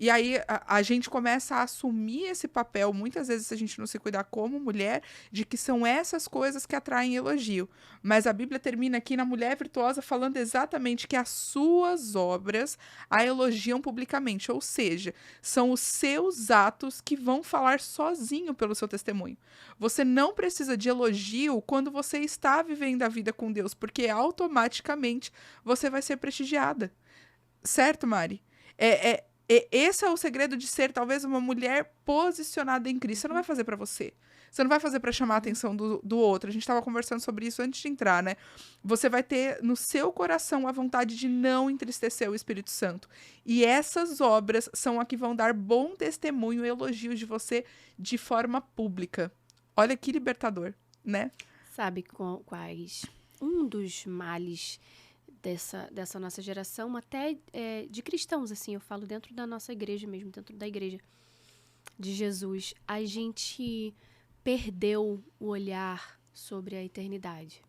E aí a gente começa a assumir esse papel, muitas vezes, se a gente não se cuidar como mulher, de que são essas coisas que atraem elogio. Mas a Bíblia termina aqui na mulher virtuosa falando exatamente que as suas obras a elogiam publicamente. Ou seja, são os seus atos que vão falar sozinho pelo seu testemunho. Você não precisa de elogio quando você está vivendo a vida com Deus, porque automaticamente você vai ser prestigiada. Certo, Mari? Esse é o segredo de ser talvez uma mulher posicionada em Cristo. Você não vai fazer pra você. Você não vai fazer pra chamar a atenção do outro. A gente estava conversando sobre isso antes de entrar, né? Você vai ter no seu coração a vontade de não entristecer o Espírito Santo. E essas obras são a que vão dar bom testemunho e elogios de você de forma pública. Olha que libertador, né? Sabe quais? Um dos males dessa nossa geração, até de cristãos, assim, eu falo dentro da nossa igreja mesmo, dentro da igreja de Jesus, a gente perdeu o olhar sobre a eternidade.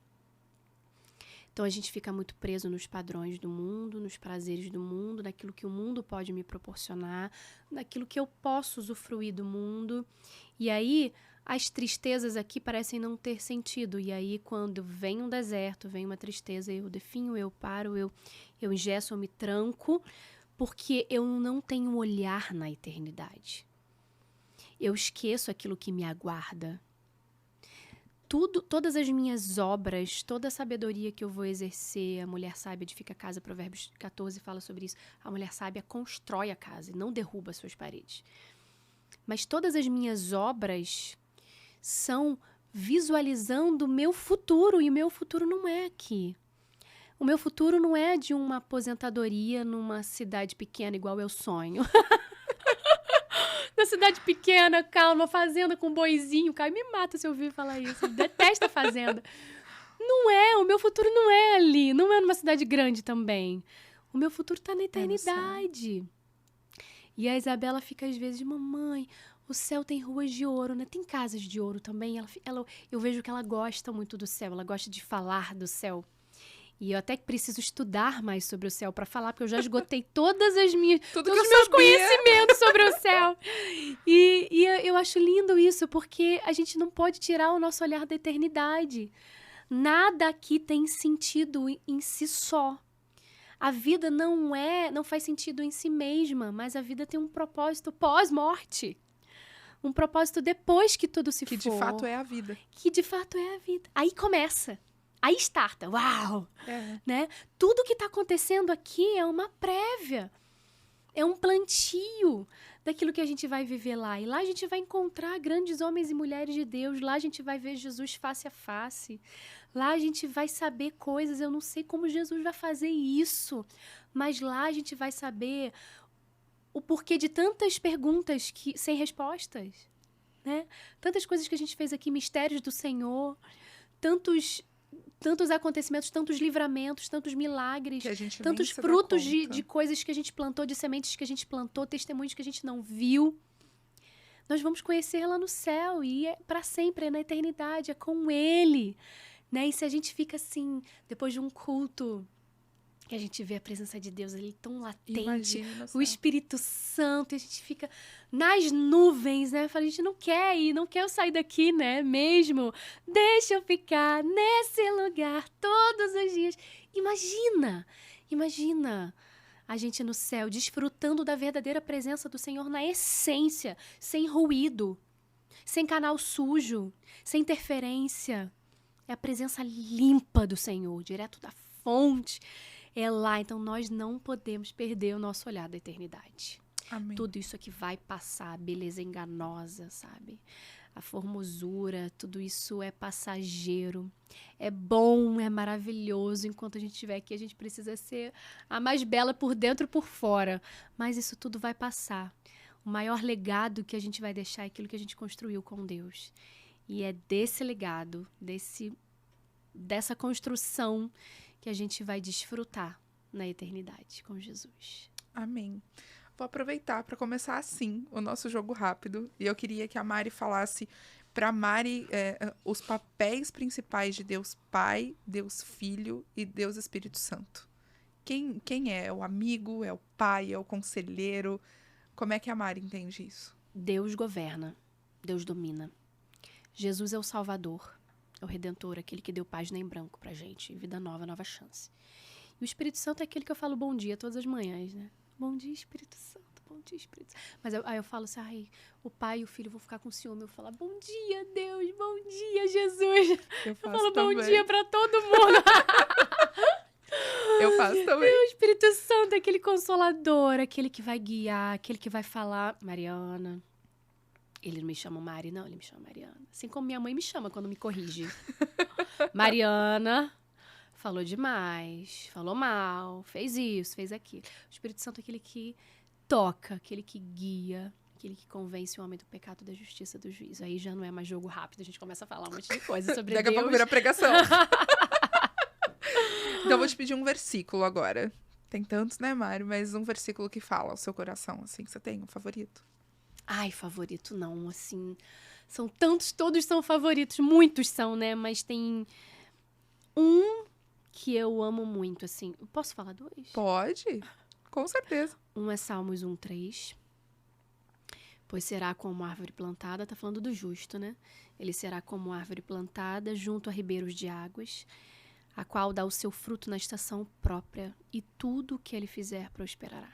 Então a gente fica muito preso nos padrões do mundo, nos prazeres do mundo, naquilo que o mundo pode me proporcionar, naquilo que eu posso usufruir do mundo. E aí as tristezas aqui parecem não ter sentido. E aí, quando vem um deserto, vem uma tristeza, eu definho, eu paro, eu engesso, eu me tranco, porque eu não tenho um olhar na eternidade. Eu esqueço aquilo que me aguarda. Todas as minhas obras, toda a sabedoria que eu vou exercer, a mulher sábia edifica a casa, Provérbios 14 fala sobre isso, a mulher sábia constrói a casa e não derruba suas paredes. Mas todas as minhas obras são visualizando o meu futuro, e o meu futuro não é aqui. O meu futuro não é de uma aposentadoria numa cidade pequena, igual eu sonho. Na cidade pequena, calma, fazenda com boizinho. O Caio me mata se eu ouvir falar isso. Ele detesta fazenda. Não é, o meu futuro não é ali. Não é numa cidade grande também. O meu futuro está na eternidade. E a Isabela fica às vezes, mamãe, o céu tem ruas de ouro, né? Tem casas de ouro também. Eu vejo que ela gosta muito do céu, ela gosta de falar do céu. E eu até preciso estudar mais sobre o céu para falar, porque eu já esgotei todos os meus conhecimentos sobre o céu. E eu acho lindo isso, porque a gente não pode tirar o nosso olhar da eternidade. Nada aqui tem sentido em si só. A vida não faz sentido em si mesma, mas a vida tem um propósito pós-morte. Um propósito depois que tudo se for. Que de fato é a vida. Que de fato é a vida. Aí começa. Aí starta. Uau! Né? Tudo que está acontecendo aqui é uma prévia. É um plantio daquilo que a gente vai viver lá. E lá a gente vai encontrar grandes homens e mulheres de Deus. Lá a gente vai ver Jesus face a face. Lá a gente vai saber coisas. Eu não sei como Jesus vai fazer isso. Mas lá a gente vai saber o porquê de tantas perguntas sem respostas. Né? Tantas coisas que a gente fez aqui, mistérios do Senhor. Tantos acontecimentos, tantos livramentos, tantos milagres, tantos frutos de coisas que a gente plantou, de sementes que a gente plantou, testemunhos que a gente não viu. Nós vamos conhecer lá no céu e é para sempre, é na eternidade, é com Ele. Né? E se a gente fica assim, depois de um culto, que a gente vê a presença de Deus ali tão latente, o Espírito Santo, e a gente fica nas nuvens, né? A gente não quer ir, não quer eu sair daqui, né? Mesmo. Deixa eu ficar nesse lugar todos os dias. Imagina a gente no céu, desfrutando da verdadeira presença do Senhor na essência, sem ruído, sem canal sujo, sem interferência. É a presença limpa do Senhor, direto da fonte. É lá, então nós não podemos perder o nosso olhar da eternidade. Amém. Tudo isso aqui vai passar, a beleza enganosa, sabe? A formosura, tudo isso é passageiro. É bom, é maravilhoso. Enquanto a gente estiver aqui, a gente precisa ser a mais bela por dentro e por fora. Mas isso tudo vai passar. O maior legado que a gente vai deixar é aquilo que a gente construiu com Deus. E é desse legado, dessa construção que a gente vai desfrutar na eternidade com Jesus. Amém. Vou aproveitar para começar assim o nosso jogo rápido. E eu queria que a Mari falasse para Mari os papéis principais de Deus Pai, Deus Filho e Deus Espírito Santo. Quem é? É o amigo? É o pai? É o conselheiro? Como é que a Mari entende isso? Deus governa, Deus domina. Jesus é o Salvador, é o Redentor, aquele que deu página em branco pra gente, vida nova, nova chance. E o Espírito Santo é aquele que eu falo bom dia todas as manhãs, né? Bom dia, Espírito Santo, bom dia, Espírito Santo. Mas aí eu falo assim, o pai e o filho vão ficar com ciúme. Eu falo, bom dia, Deus, bom dia, Jesus. Eu falo também. bom dia pra todo mundo. Eu faço também. E o Espírito Santo é aquele consolador, aquele que vai guiar, aquele que vai falar, Mariana. Ele não me chama Mari, não, ele me chama Mariana. Assim como minha mãe me chama quando me corrige. Mariana, falou demais, falou mal, fez isso, fez aquilo. O Espírito Santo é aquele que toca, aquele que guia, aquele que convence o homem do pecado, da justiça, do juízo. Aí já não é mais jogo rápido, a gente começa a falar um monte de coisa sobre Daqui a Deus. pouco vira pregação. Então eu vou te pedir um versículo agora. Tem tantos, né, Mário? Mas um versículo que fala ao seu coração, assim, que você tem um favorito. Ai, favorito não, assim... São tantos, todos são favoritos, muitos são, né? Mas tem um que eu amo muito, assim. Posso falar dois? Pode, com certeza. Um é Salmos 1:3. Pois será como árvore plantada, tá falando do justo, né? Ele será como árvore plantada junto a ribeiros de águas, a qual dá o seu fruto na estação própria, e tudo o que ele fizer prosperará.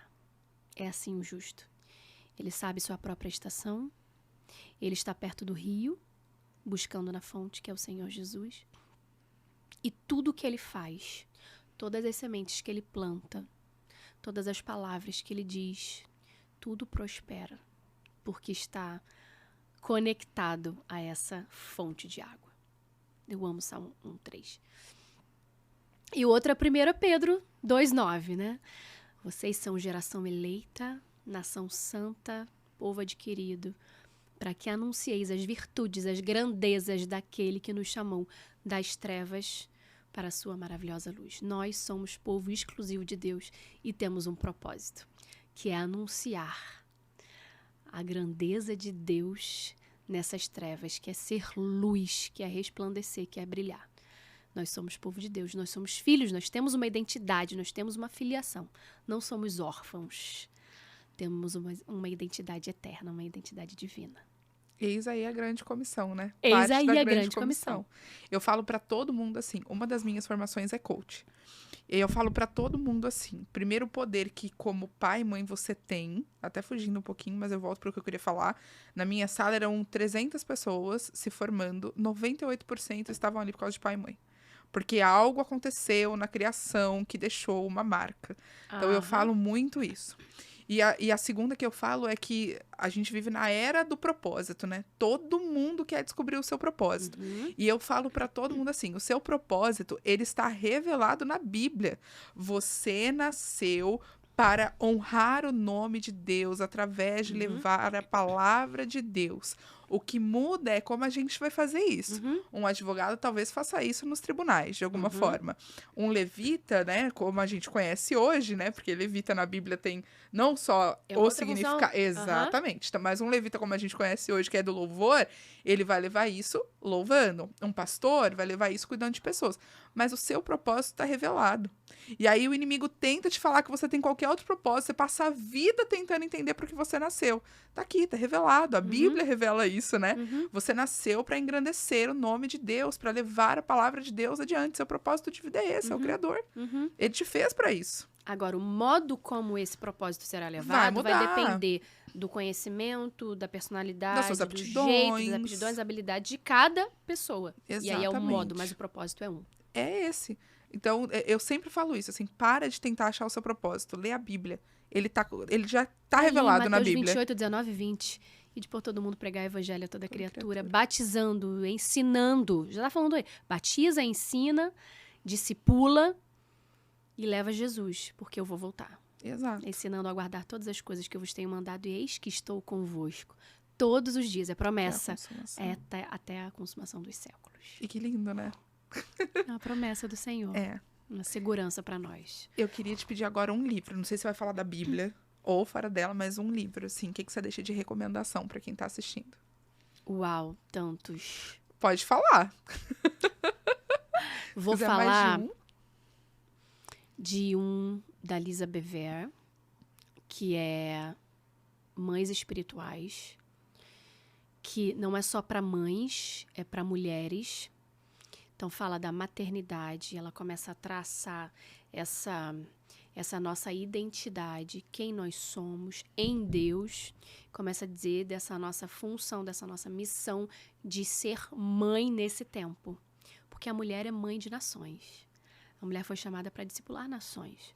É assim o justo. Ele sabe sua própria estação, ele está perto do rio, buscando na fonte, que é o Senhor Jesus. E tudo o que ele faz, todas as sementes que ele planta, todas as palavras que ele diz, tudo prospera, porque está conectado a essa fonte de água. Eu amo Salmo 1:3. E o outro é 1 Pedro 2:9, né? Vocês são geração eleita, nação santa, povo adquirido, para que anuncieis as virtudes, as grandezas daquele que nos chamou das trevas para a sua maravilhosa luz. Nós somos povo exclusivo de Deus e temos um propósito, que é anunciar a grandeza de Deus nessas trevas, que é ser luz, que é resplandecer, que é brilhar. Nós somos povo de Deus, nós somos filhos, nós temos uma identidade, nós temos uma filiação. Não somos órfãos. Temos uma identidade eterna, uma identidade divina. Eis aí a grande comissão, né? Eis aí a grande comissão. Eu falo pra todo mundo assim, uma das minhas formações é coach. E eu falo pra todo mundo assim, primeiro poder que como pai e mãe você tem, até fugindo um pouquinho, mas eu volto pro que eu queria falar. Na minha sala eram 300 pessoas se formando, 98% estavam ali por causa de pai e mãe. Porque algo aconteceu na criação que deixou uma marca. Então eu falo muito isso. E a segunda que eu falo é que a gente vive na era do propósito, né? Todo mundo quer descobrir o seu propósito. E eu falo pra todo mundo assim, o seu propósito, ele está revelado na Bíblia. Você nasceu para honrar o nome de Deus através de levar a palavra de Deus. O que muda é como a gente vai fazer isso. Um advogado talvez faça isso nos tribunais, de alguma forma. Um levita, né, como a gente conhece hoje, né, porque levita na Bíblia tem não só o significado... Exatamente. Mas um levita como a gente conhece hoje, que é do louvor, ele vai levar isso louvando. Um pastor vai levar isso cuidando de pessoas. Mas o seu propósito está revelado. E aí o inimigo tenta te falar que você tem qualquer outro propósito, você passa a vida tentando entender por que você nasceu. Tá aqui, tá revelado. A Bíblia revela isso, né? Você nasceu para engrandecer o nome de Deus, para levar a palavra de Deus adiante. Seu propósito de vida é esse, é o Criador. Ele te fez para isso. Agora, o modo como esse propósito será levado vai depender do conhecimento, da personalidade, das suas aptidões, do jeito, das aptidões, das habilidades de cada pessoa. Exatamente. E aí é o modo, mas o propósito é um. É esse. Então, eu sempre falo isso, assim, para de tentar achar o seu propósito. Lê a Bíblia. Ele já tá revelado na Bíblia. Mateus 28, 19 e 20. E de por todo mundo pregar o evangelho a toda criatura, batizando, ensinando. Já tá falando aí. Batiza, ensina, discipula e leva Jesus, porque eu vou voltar. Exato. Ensinando a guardar todas as coisas que eu vos tenho mandado, e eis que estou convosco todos os dias. É promessa. Até a consumação dos séculos. E que lindo, né? É uma promessa do Senhor. É. Uma segurança para nós. Eu queria te pedir agora um livro. Não sei se você vai falar da Bíblia ou fora dela, mas um livro, assim. O que você deixa de recomendação para quem tá assistindo? Uau, tantos. Pode falar. Vou falar de um da Lisa Bever, que é mães espirituais, que não é só para mães, é para mulheres. Então, fala da maternidade, ela começa a traçar essa nossa identidade, quem nós somos em Deus, começa a dizer dessa nossa função, dessa nossa missão de ser mãe nesse tempo. Porque a mulher é mãe de nações. A mulher foi chamada para discipular nações.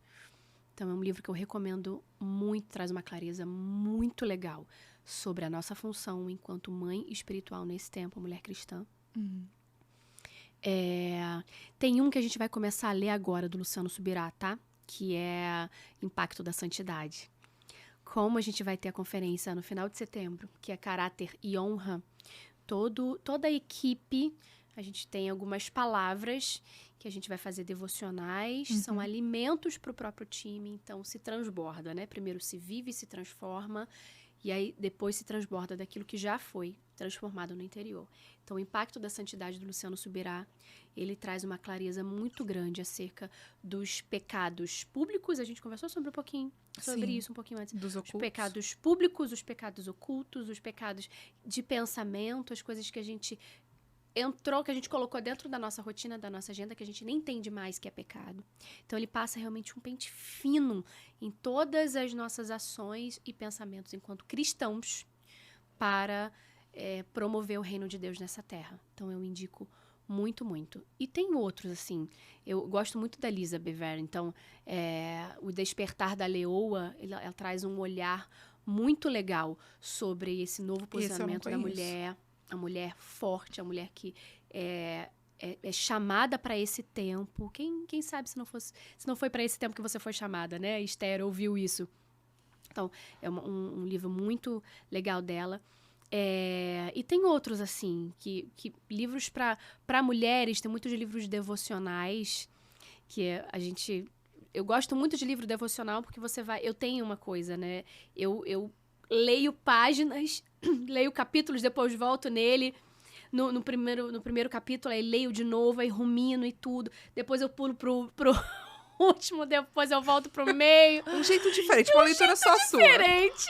Então, é um livro que eu recomendo muito, traz uma clareza muito legal sobre a nossa função enquanto mãe espiritual nesse tempo, mulher cristã. Tem um que a gente vai começar a ler agora, do Luciano Subirá, tá? Que é Impacto da Santidade. Como a gente vai ter a conferência no final de setembro, que é Caráter e Honra, toda a equipe, a gente tem algumas palavras que a gente vai fazer devocionais, são alimentos para o próprio time, então se transborda, né? Primeiro se vive, se transforma, e aí depois se transborda daquilo que já foi transformado no interior. Então, o Impacto da Santidade do Luciano Subirá, ele traz uma clareza muito grande acerca dos pecados públicos. A gente conversou sobre isso um pouquinho antes. Dos ocultos. Os pecados públicos, os pecados ocultos, os pecados de pensamento, as coisas que a gente que a gente colocou dentro da nossa rotina, da nossa agenda, que a gente nem entende mais que é pecado. Então, ele passa realmente um pente fino em todas as nossas ações e pensamentos enquanto cristãos para promover o reino de Deus nessa terra. Então, eu indico muito, muito. E tem outros, assim, eu gosto muito da Lisa Bever, então, O Despertar da Leoa, ela traz um olhar muito legal sobre esse novo posicionamento da mulher, a mulher forte, a mulher que é chamada para esse tempo. Quem sabe se não foi para esse tempo que você foi chamada, né? Esther ouviu isso. Então, é um livro muito legal dela. E tem outros, assim, que livros para mulheres, tem muitos livros devocionais, que eu gosto muito de livro devocional, porque eu tenho uma coisa, né? Eu leio páginas, leio capítulos, depois volto nele. No primeiro capítulo, aí leio de novo, aí rumino e tudo. Depois eu pulo pro último, depois eu volto pro meio. Um jeito diferente, uma leitura só sua. Diferente.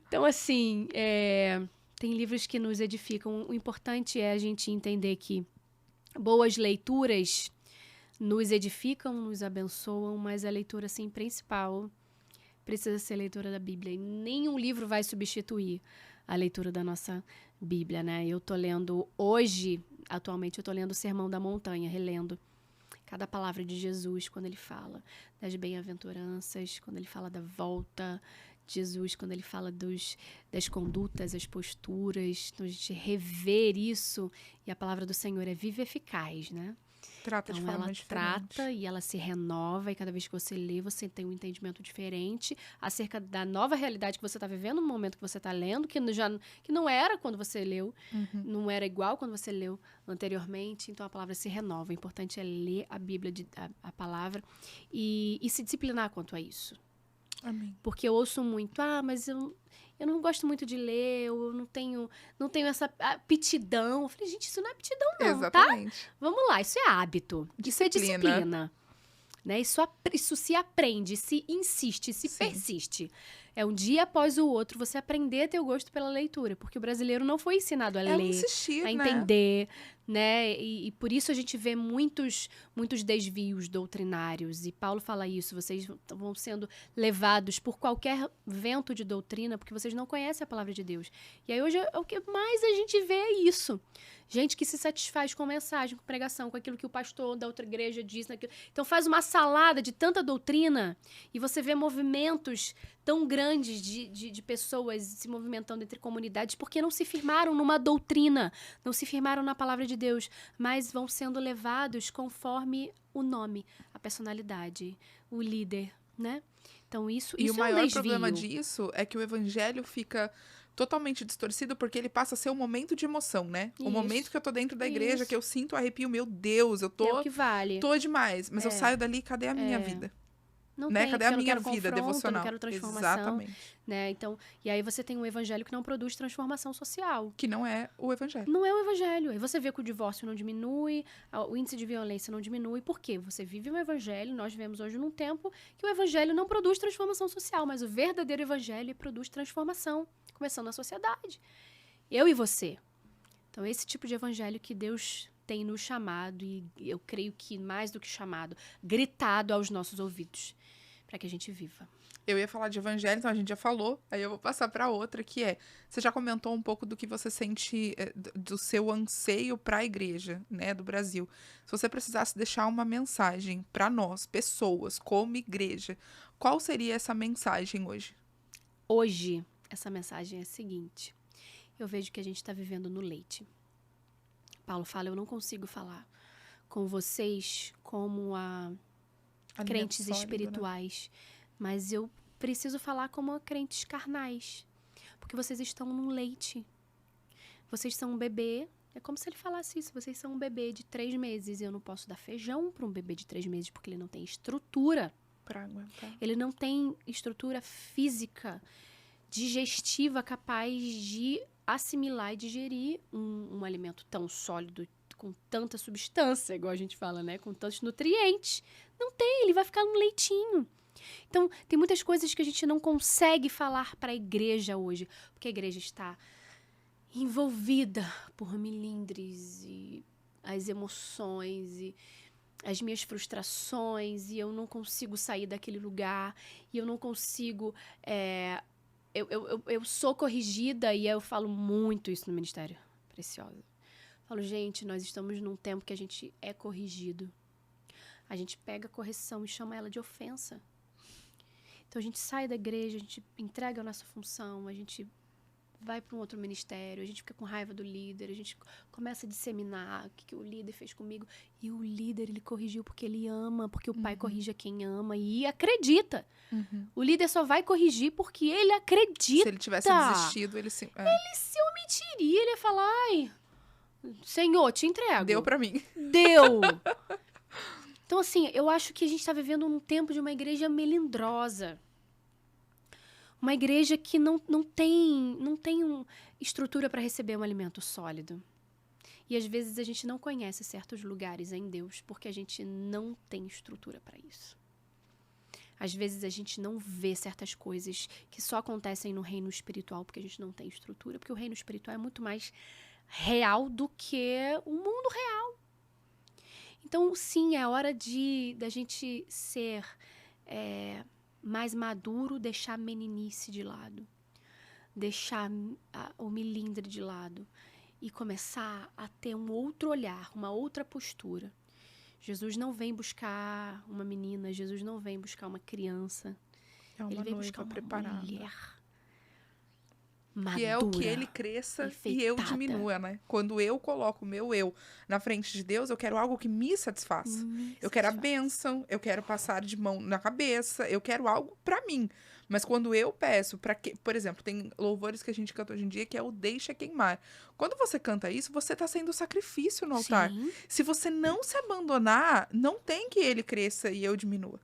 Então, assim, tem livros que nos edificam. O importante é a gente entender que boas leituras nos edificam, nos abençoam, mas a leitura, assim, principal precisa ser a leitura da Bíblia. E nenhum livro vai substituir a leitura da nossa Bíblia, né? Eu tô lendo atualmente eu tô lendo o Sermão da Montanha, relendo cada palavra de Jesus quando ele fala das bem-aventuranças, quando ele fala da volta de Jesus, quando ele fala das condutas, as posturas. Então, a gente rever isso, e a palavra do Senhor é viva e eficaz, né? Trata de forma diferente. Trata e ela se renova, e cada vez que você lê, você tem um entendimento diferente acerca da nova realidade que você está vivendo no momento que você está lendo, que não era quando você leu, não era igual quando você leu anteriormente. Então, a palavra se renova. O importante é ler a Bíblia, a palavra, e se disciplinar quanto a isso. Amém. Porque eu ouço muito, mas eu não gosto muito de ler, eu não tenho essa aptidão. Eu falei, gente, isso não é aptidão não, Exatamente. tá? Vamos lá, isso é hábito, isso é disciplina. Né? Isso se aprende, se insiste, se persiste. É um dia após o outro você aprender a ter o gosto pela leitura, porque o brasileiro não foi ensinado a ler, insistir, a entender, né? E por isso a gente vê muitos desvios doutrinários. E Paulo fala isso, vocês vão sendo levados por qualquer vento de doutrina, porque vocês não conhecem a palavra de Deus. E aí hoje o que mais a gente vê é isso. Gente que se satisfaz com mensagem, com pregação, com aquilo que o pastor da outra igreja diz. Então faz uma salada de tanta doutrina, e você vê movimentos tão grandes de pessoas se movimentando entre comunidades, porque não se firmaram numa doutrina, não se firmaram na palavra de Deus, mas vão sendo levados conforme o nome, a personalidade, o líder, né? Então isso E é o maior desvio. problema disso é que o evangelho fica totalmente distorcido, porque ele passa a ser um momento de emoção, né? O momento que eu tô dentro da igreja, que eu sinto arrepio, meu Deus, eu tô... É o que vale. Tô demais, mas eu saio dali, cadê a minha vida? Não né? tem, Cadê porque a eu não minha quero vida confronto, devocional? não quero transformação, Exatamente. né? Então, e aí você tem um evangelho que não produz transformação social. Que não é o evangelho. Não é o evangelho. Aí você vê que o divórcio não diminui, o índice de violência não diminui. Por quê? Você vive um evangelho, nós vivemos hoje num tempo que o evangelho não produz transformação social, mas o verdadeiro evangelho produz transformação, começando na sociedade. Eu e você. Então, esse tipo de evangelho que Deus tem nos chamado, e eu creio que mais do que chamado, gritado aos nossos ouvidos, para que a gente viva. Eu ia falar de evangelho, então a gente já falou, aí eu vou passar para outra, que é, você já comentou um pouco do que você sente, do seu anseio para a igreja, né, do Brasil. Se você precisasse deixar uma mensagem para nós, pessoas, como igreja, qual seria essa mensagem hoje? Hoje, essa mensagem é a seguinte: eu vejo que a gente está vivendo no leite. Paulo fala, eu não consigo falar com vocês como crentes Alimento sólido, né? espirituais, mas eu preciso falar como crentes carnais, porque vocês estão num leite. Vocês são um bebê. É como se ele falasse isso. Vocês são um bebê de 3 meses. Eu não posso dar feijão para um bebê de 3 meses porque ele não tem estrutura. Pra aguentar. Ele não tem estrutura física, digestiva, capaz de assimilar e digerir um alimento tão sólido, com tanta substância, igual a gente fala, né? Com tantos nutrientes. Não tem, ele vai ficar num leitinho. Então, tem muitas coisas que a gente não consegue falar para a igreja hoje, porque a igreja está envolvida por milindres e as emoções e as minhas frustrações, e eu não consigo sair daquele lugar, e eu não consigo... Eu sou corrigida, e eu falo muito isso no Ministério Preciosa. Falo, gente, nós estamos num tempo que a gente é corrigido. A gente pega a correção e chama ela de ofensa. Então, a gente sai da igreja, a gente entrega a nossa função, a gente vai para um outro ministério, a gente fica com raiva do líder, a gente começa a disseminar o que o líder fez comigo. E o líder, ele corrigiu porque ele ama, porque o pai corrige a quem ama e acredita. O líder só vai corrigir porque ele acredita. Se ele tivesse desistido, ele se... Ele se omitiria, ele ia falar, ai, Senhor, te entrego. Deu pra mim. Deu! Então, assim, eu acho que a gente está vivendo um tempo de uma igreja melindrosa. Uma igreja que não tem estrutura para receber um alimento sólido. E, às vezes, a gente não conhece certos lugares em Deus porque a gente não tem estrutura para isso. Às vezes, a gente não vê certas coisas que só acontecem no reino espiritual porque a gente não tem estrutura. Porque o reino espiritual é muito mais real do que o mundo real. Então, sim, é hora da gente ser mais maduro, deixar a meninice de lado, deixar o milindre de lado e começar a ter um outro olhar, uma outra postura. Jesus não vem buscar uma menina, Jesus não vem buscar uma criança. Ele vem buscar uma mulher madura, que é o que ele cresça enfeitada. E eu diminua, né? Quando eu coloco o meu eu na frente de Deus, eu quero algo que me satisfaça. Eu quero a bênção, eu quero passar de mão na cabeça, eu quero algo pra mim. Mas quando eu peço para que, por exemplo, tem louvores que a gente canta hoje em dia que é o Deixa Queimar. Quando você canta isso, você tá sendo sacrifício no altar. Sim. Se você não se abandonar, não tem que ele cresça e eu diminua.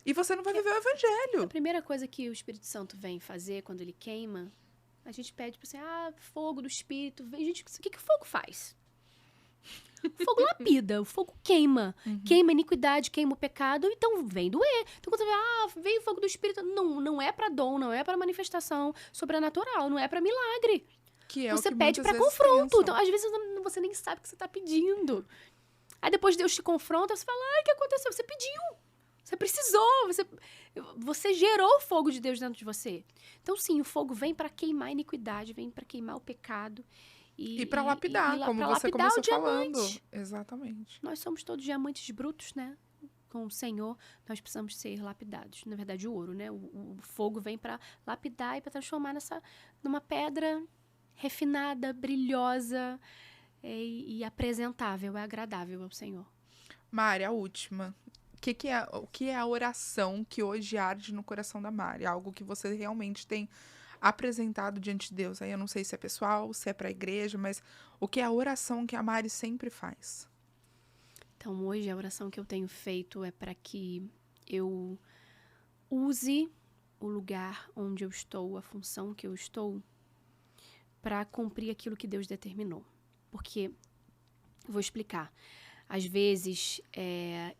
E você não vai viver o evangelho. A primeira coisa que o Espírito Santo vem fazer quando ele queima, a gente pede para você, fogo do Espírito. Gente, o que o fogo faz? O fogo lapida, o fogo queima. Queima a iniquidade, queima o pecado, então vem doer. Então quando você vê, veio o fogo do Espírito, não é para dom, não é para manifestação sobrenatural, não é para milagre. Que é você o que pede para confronto. Então, às vezes, você nem sabe o que você tá pedindo. Aí depois Deus te confronta, você fala, o que aconteceu? Você pediu. Você precisou, você gerou o fogo de Deus dentro de você. Então, sim, o fogo vem para queimar a iniquidade, vem para queimar o pecado. E para lapidar, como você começou falando. Exatamente. Nós somos todos diamantes brutos, né? Com o Senhor, nós precisamos ser lapidados. Na verdade, o ouro, né? O fogo vem para lapidar e para transformar numa pedra refinada, brilhosa e apresentável, agradável ao Senhor. Mari, a última. O que é a oração que hoje arde no coração da Mari? Algo que você realmente tem apresentado diante de Deus. Aí eu não sei se é pessoal, se é para a igreja, mas o que é a oração que a Mari sempre faz? Então, hoje a oração que eu tenho feito é para que eu use o lugar onde eu estou, a função que eu estou, para cumprir aquilo que Deus determinou. Porque, vou explicar, às vezes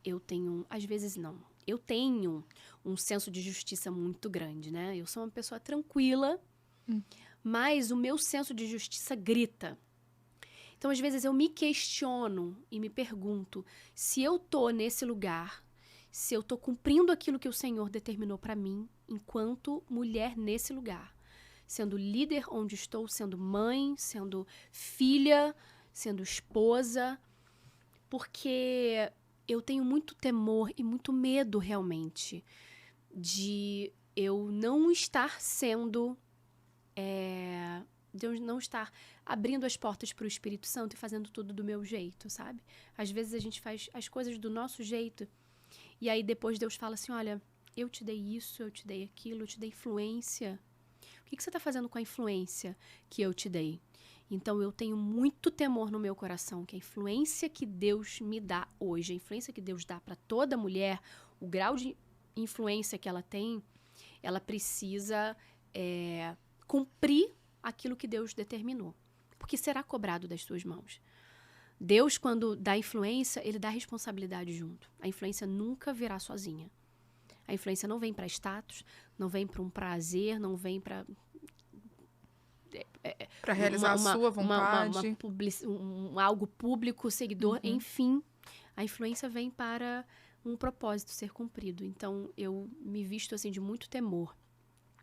eu tenho, às vezes não, eu tenho um senso de justiça muito grande, né? Eu sou uma pessoa tranquila, mas o meu senso de justiça grita. Então, às vezes, eu me questiono e me pergunto se eu tô nesse lugar, se eu tô cumprindo aquilo que o Senhor determinou para mim, enquanto mulher nesse lugar. Sendo líder onde estou, sendo mãe, sendo filha, sendo esposa, porque eu tenho muito temor e muito medo, realmente, de eu não estar sendo... de eu não estar abrindo as portas para o Espírito Santo e fazendo tudo do meu jeito, sabe? Às vezes a gente faz as coisas do nosso jeito e aí depois Deus fala assim, olha, eu te dei isso, eu te dei aquilo, eu te dei influência. O que você está fazendo com a influência que eu te dei? Então eu tenho muito temor no meu coração que a influência que Deus me dá hoje, a influência que Deus dá para toda mulher, o grau de influência que ela tem, ela precisa cumprir aquilo que Deus determinou, porque será cobrado das suas mãos. Deus, quando dá influência, ele dá responsabilidade junto. A influência nunca virá sozinha. A influência não vem para status, não vem para um prazer, não vem para realizar a sua vontade. Algo público, seguidor, enfim. A influência vem para um propósito ser cumprido. Então, eu me visto assim de muito temor.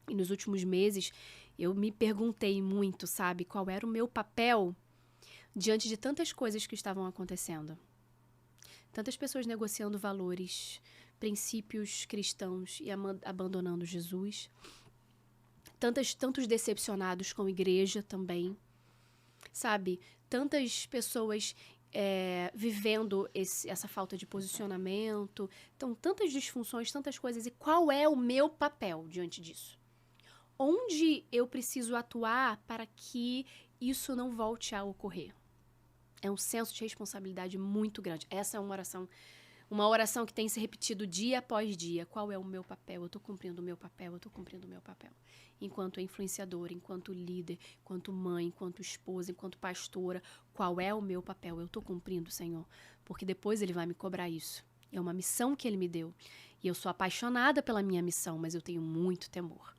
E nos últimos meses, eu me perguntei muito, sabe, qual era o meu papel diante de tantas coisas que estavam acontecendo. Tantas pessoas negociando valores, princípios cristãos e abandonando Jesus. Tantos decepcionados com a igreja também. Sabe, tantas pessoas vivendo essa falta de posicionamento. Então, tantas disfunções, tantas coisas. E qual é o meu papel diante disso? Onde eu preciso atuar para que isso não volte a ocorrer? É um senso de responsabilidade muito grande. Essa é uma oração que tem se repetido dia após dia. Qual é o meu papel? Eu estou cumprindo o meu papel, eu estou cumprindo o meu papel. Enquanto influenciadora, enquanto líder, enquanto mãe, enquanto esposa, enquanto pastora, qual é o meu papel? Eu estou cumprindo, Senhor, porque depois Ele vai me cobrar isso. É uma missão que Ele me deu. E eu sou apaixonada pela minha missão, mas eu tenho muito temor.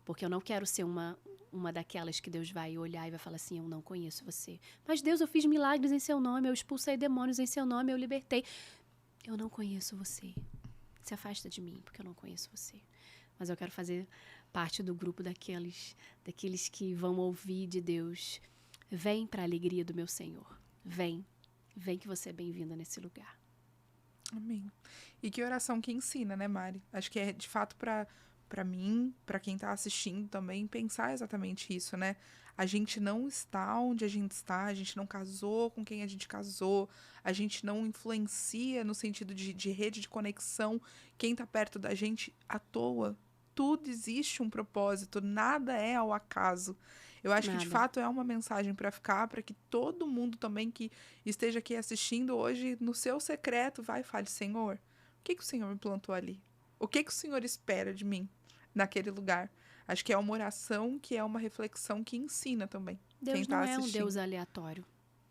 Porque eu não quero ser uma daquelas que Deus vai olhar e vai falar assim, eu não conheço você. Mas Deus, eu fiz milagres em seu nome, eu expulsei demônios em seu nome, eu libertei. Eu não conheço você. Se afasta de mim, porque eu não conheço você. Mas eu quero fazer parte do grupo daqueles que vão ouvir de Deus. Vem para a alegria do meu Senhor. Vem que você é bem-vinda nesse lugar. Amém. E que oração que ensina, né, Mari? Acho que é de fato para mim, para quem tá assistindo também, pensar exatamente isso, né? A gente não está onde a gente está, a gente não casou com quem a gente casou, a gente não influencia no sentido de rede de conexão quem tá perto da gente à toa. Tudo existe um propósito, nada é ao acaso. Eu acho que de fato é uma mensagem para ficar, para que todo mundo também que esteja aqui assistindo hoje, no seu secreto, vai e fale, Senhor, o que o Senhor me plantou ali? O que o Senhor espera de mim naquele lugar? Acho que é uma oração, que é uma reflexão que ensina também. Deus quem não tá é um assistindo. Deus aleatório.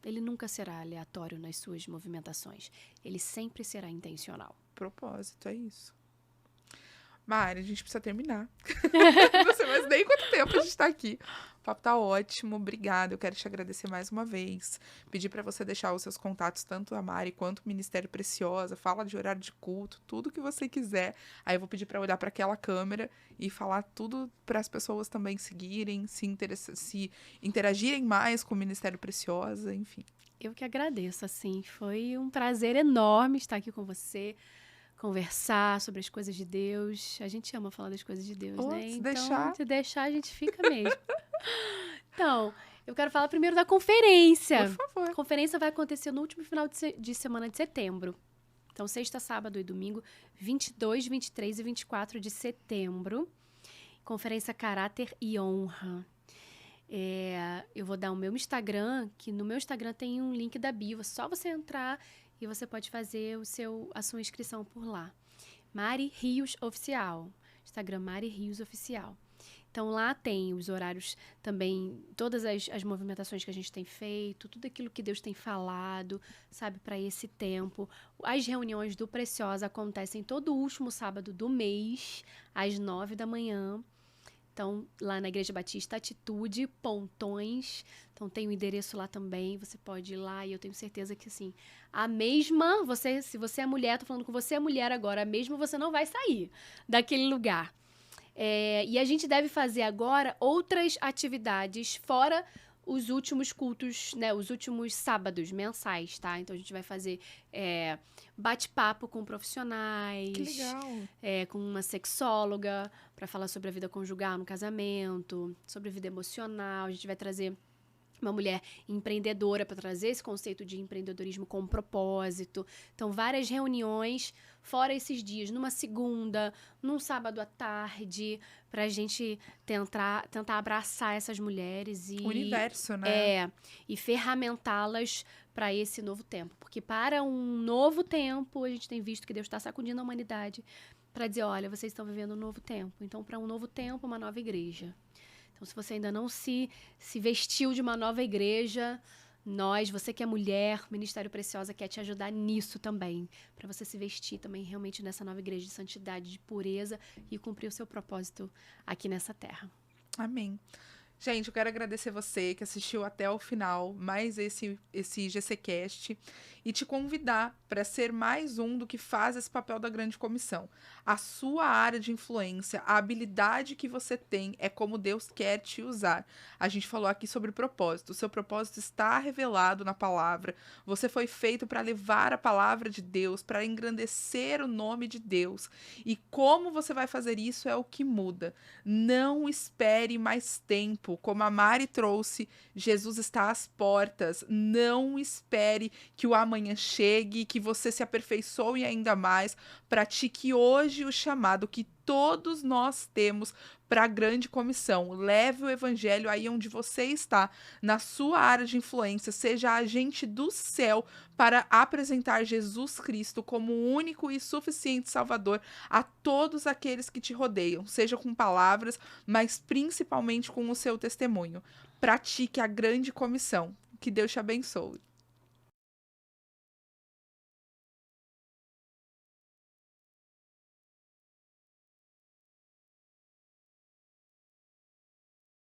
Ele nunca será aleatório nas suas movimentações. Ele sempre será intencional. Propósito, é isso. Mari, a gente precisa terminar. Não sei mais nem quanto tempo a gente tá aqui. O papo tá ótimo, obrigada. Eu quero te agradecer mais uma vez. Pedir para você deixar os seus contatos, tanto a Mari quanto o Ministério Preciosa. Fala de horário de culto, tudo que você quiser. Aí eu vou pedir para olhar para aquela câmera e falar tudo para as pessoas também seguirem, se interagirem mais com o Ministério Preciosa, enfim. Eu que agradeço, assim. Foi um prazer enorme estar aqui com você. Conversar sobre as coisas de Deus. A gente ama falar das coisas de Deus, né? Então, se deixar, a gente fica mesmo. Então, eu quero falar primeiro da conferência. Por favor. A conferência vai acontecer no último final de semana de setembro. Então, sexta, sábado e domingo, 22, 23 e 24 de setembro. Conferência Caráter e Honra. Eu vou dar o meu Instagram, que no meu Instagram tem um link da bio. É só você entrar e você pode fazer a sua inscrição por lá. Mari Rios Oficial. Instagram Mari Rios Oficial. Então, lá tem os horários também, todas as movimentações que a gente tem feito, tudo aquilo que Deus tem falado, sabe, para esse tempo. As reuniões do Preciosa acontecem todo último sábado do mês, às 9 da manhã. Então, lá na Igreja Batista Atitude, Pontões. Então, tem o endereço lá também, você pode ir lá. E eu tenho certeza que, assim, a mesma, se você é mulher, tô falando com você é mulher agora, a mesma você não vai sair daquele lugar. E a gente deve fazer agora outras atividades fora os últimos cultos, né? Os últimos sábados mensais, tá? Então, a gente vai fazer bate-papo com profissionais. Que legal. Com uma sexóloga para falar sobre a vida conjugal no casamento, sobre a vida emocional. A gente vai trazer uma mulher empreendedora para trazer esse conceito de empreendedorismo com propósito. Então, várias reuniões, fora esses dias, numa segunda, num sábado à tarde, para a gente tentar abraçar essas mulheres e... O universo, né? E ferramentá-las para esse novo tempo. Porque para um novo tempo, a gente tem visto que Deus está sacudindo a humanidade para dizer, olha, vocês estão vivendo um novo tempo. Então, para um novo tempo, uma nova igreja. Então, se você ainda não se vestiu de uma nova igreja, você que é mulher, o Ministério Preciosa quer te ajudar nisso também. Para você se vestir também realmente nessa nova igreja de santidade, de pureza e cumprir o seu propósito aqui nessa terra. Amém. Gente, eu quero agradecer você que assistiu até o final, mais esse GCcast, e te convidar para ser mais um do que faz esse papel da grande comissão. A sua área de influência, a habilidade que você tem é como Deus quer te usar. A gente falou aqui sobre propósito. O seu propósito está revelado na palavra. Você foi feito para levar a palavra de Deus, para engrandecer o nome de Deus. E como você vai fazer isso é o que muda. Não espere mais tempo. Como a Mari trouxe, Jesus está às portas. Não espere que o amanhã chegue, que você se aperfeiçoe ainda mais. Pratique hoje o chamado que todos nós temos para a grande comissão. Leve o evangelho aí onde você está, na sua área de influência, seja agente do céu para apresentar Jesus Cristo como o único e suficiente Salvador a todos aqueles que te rodeiam, seja com palavras, mas principalmente com o seu testemunho. Pratique a grande comissão. Que Deus te abençoe.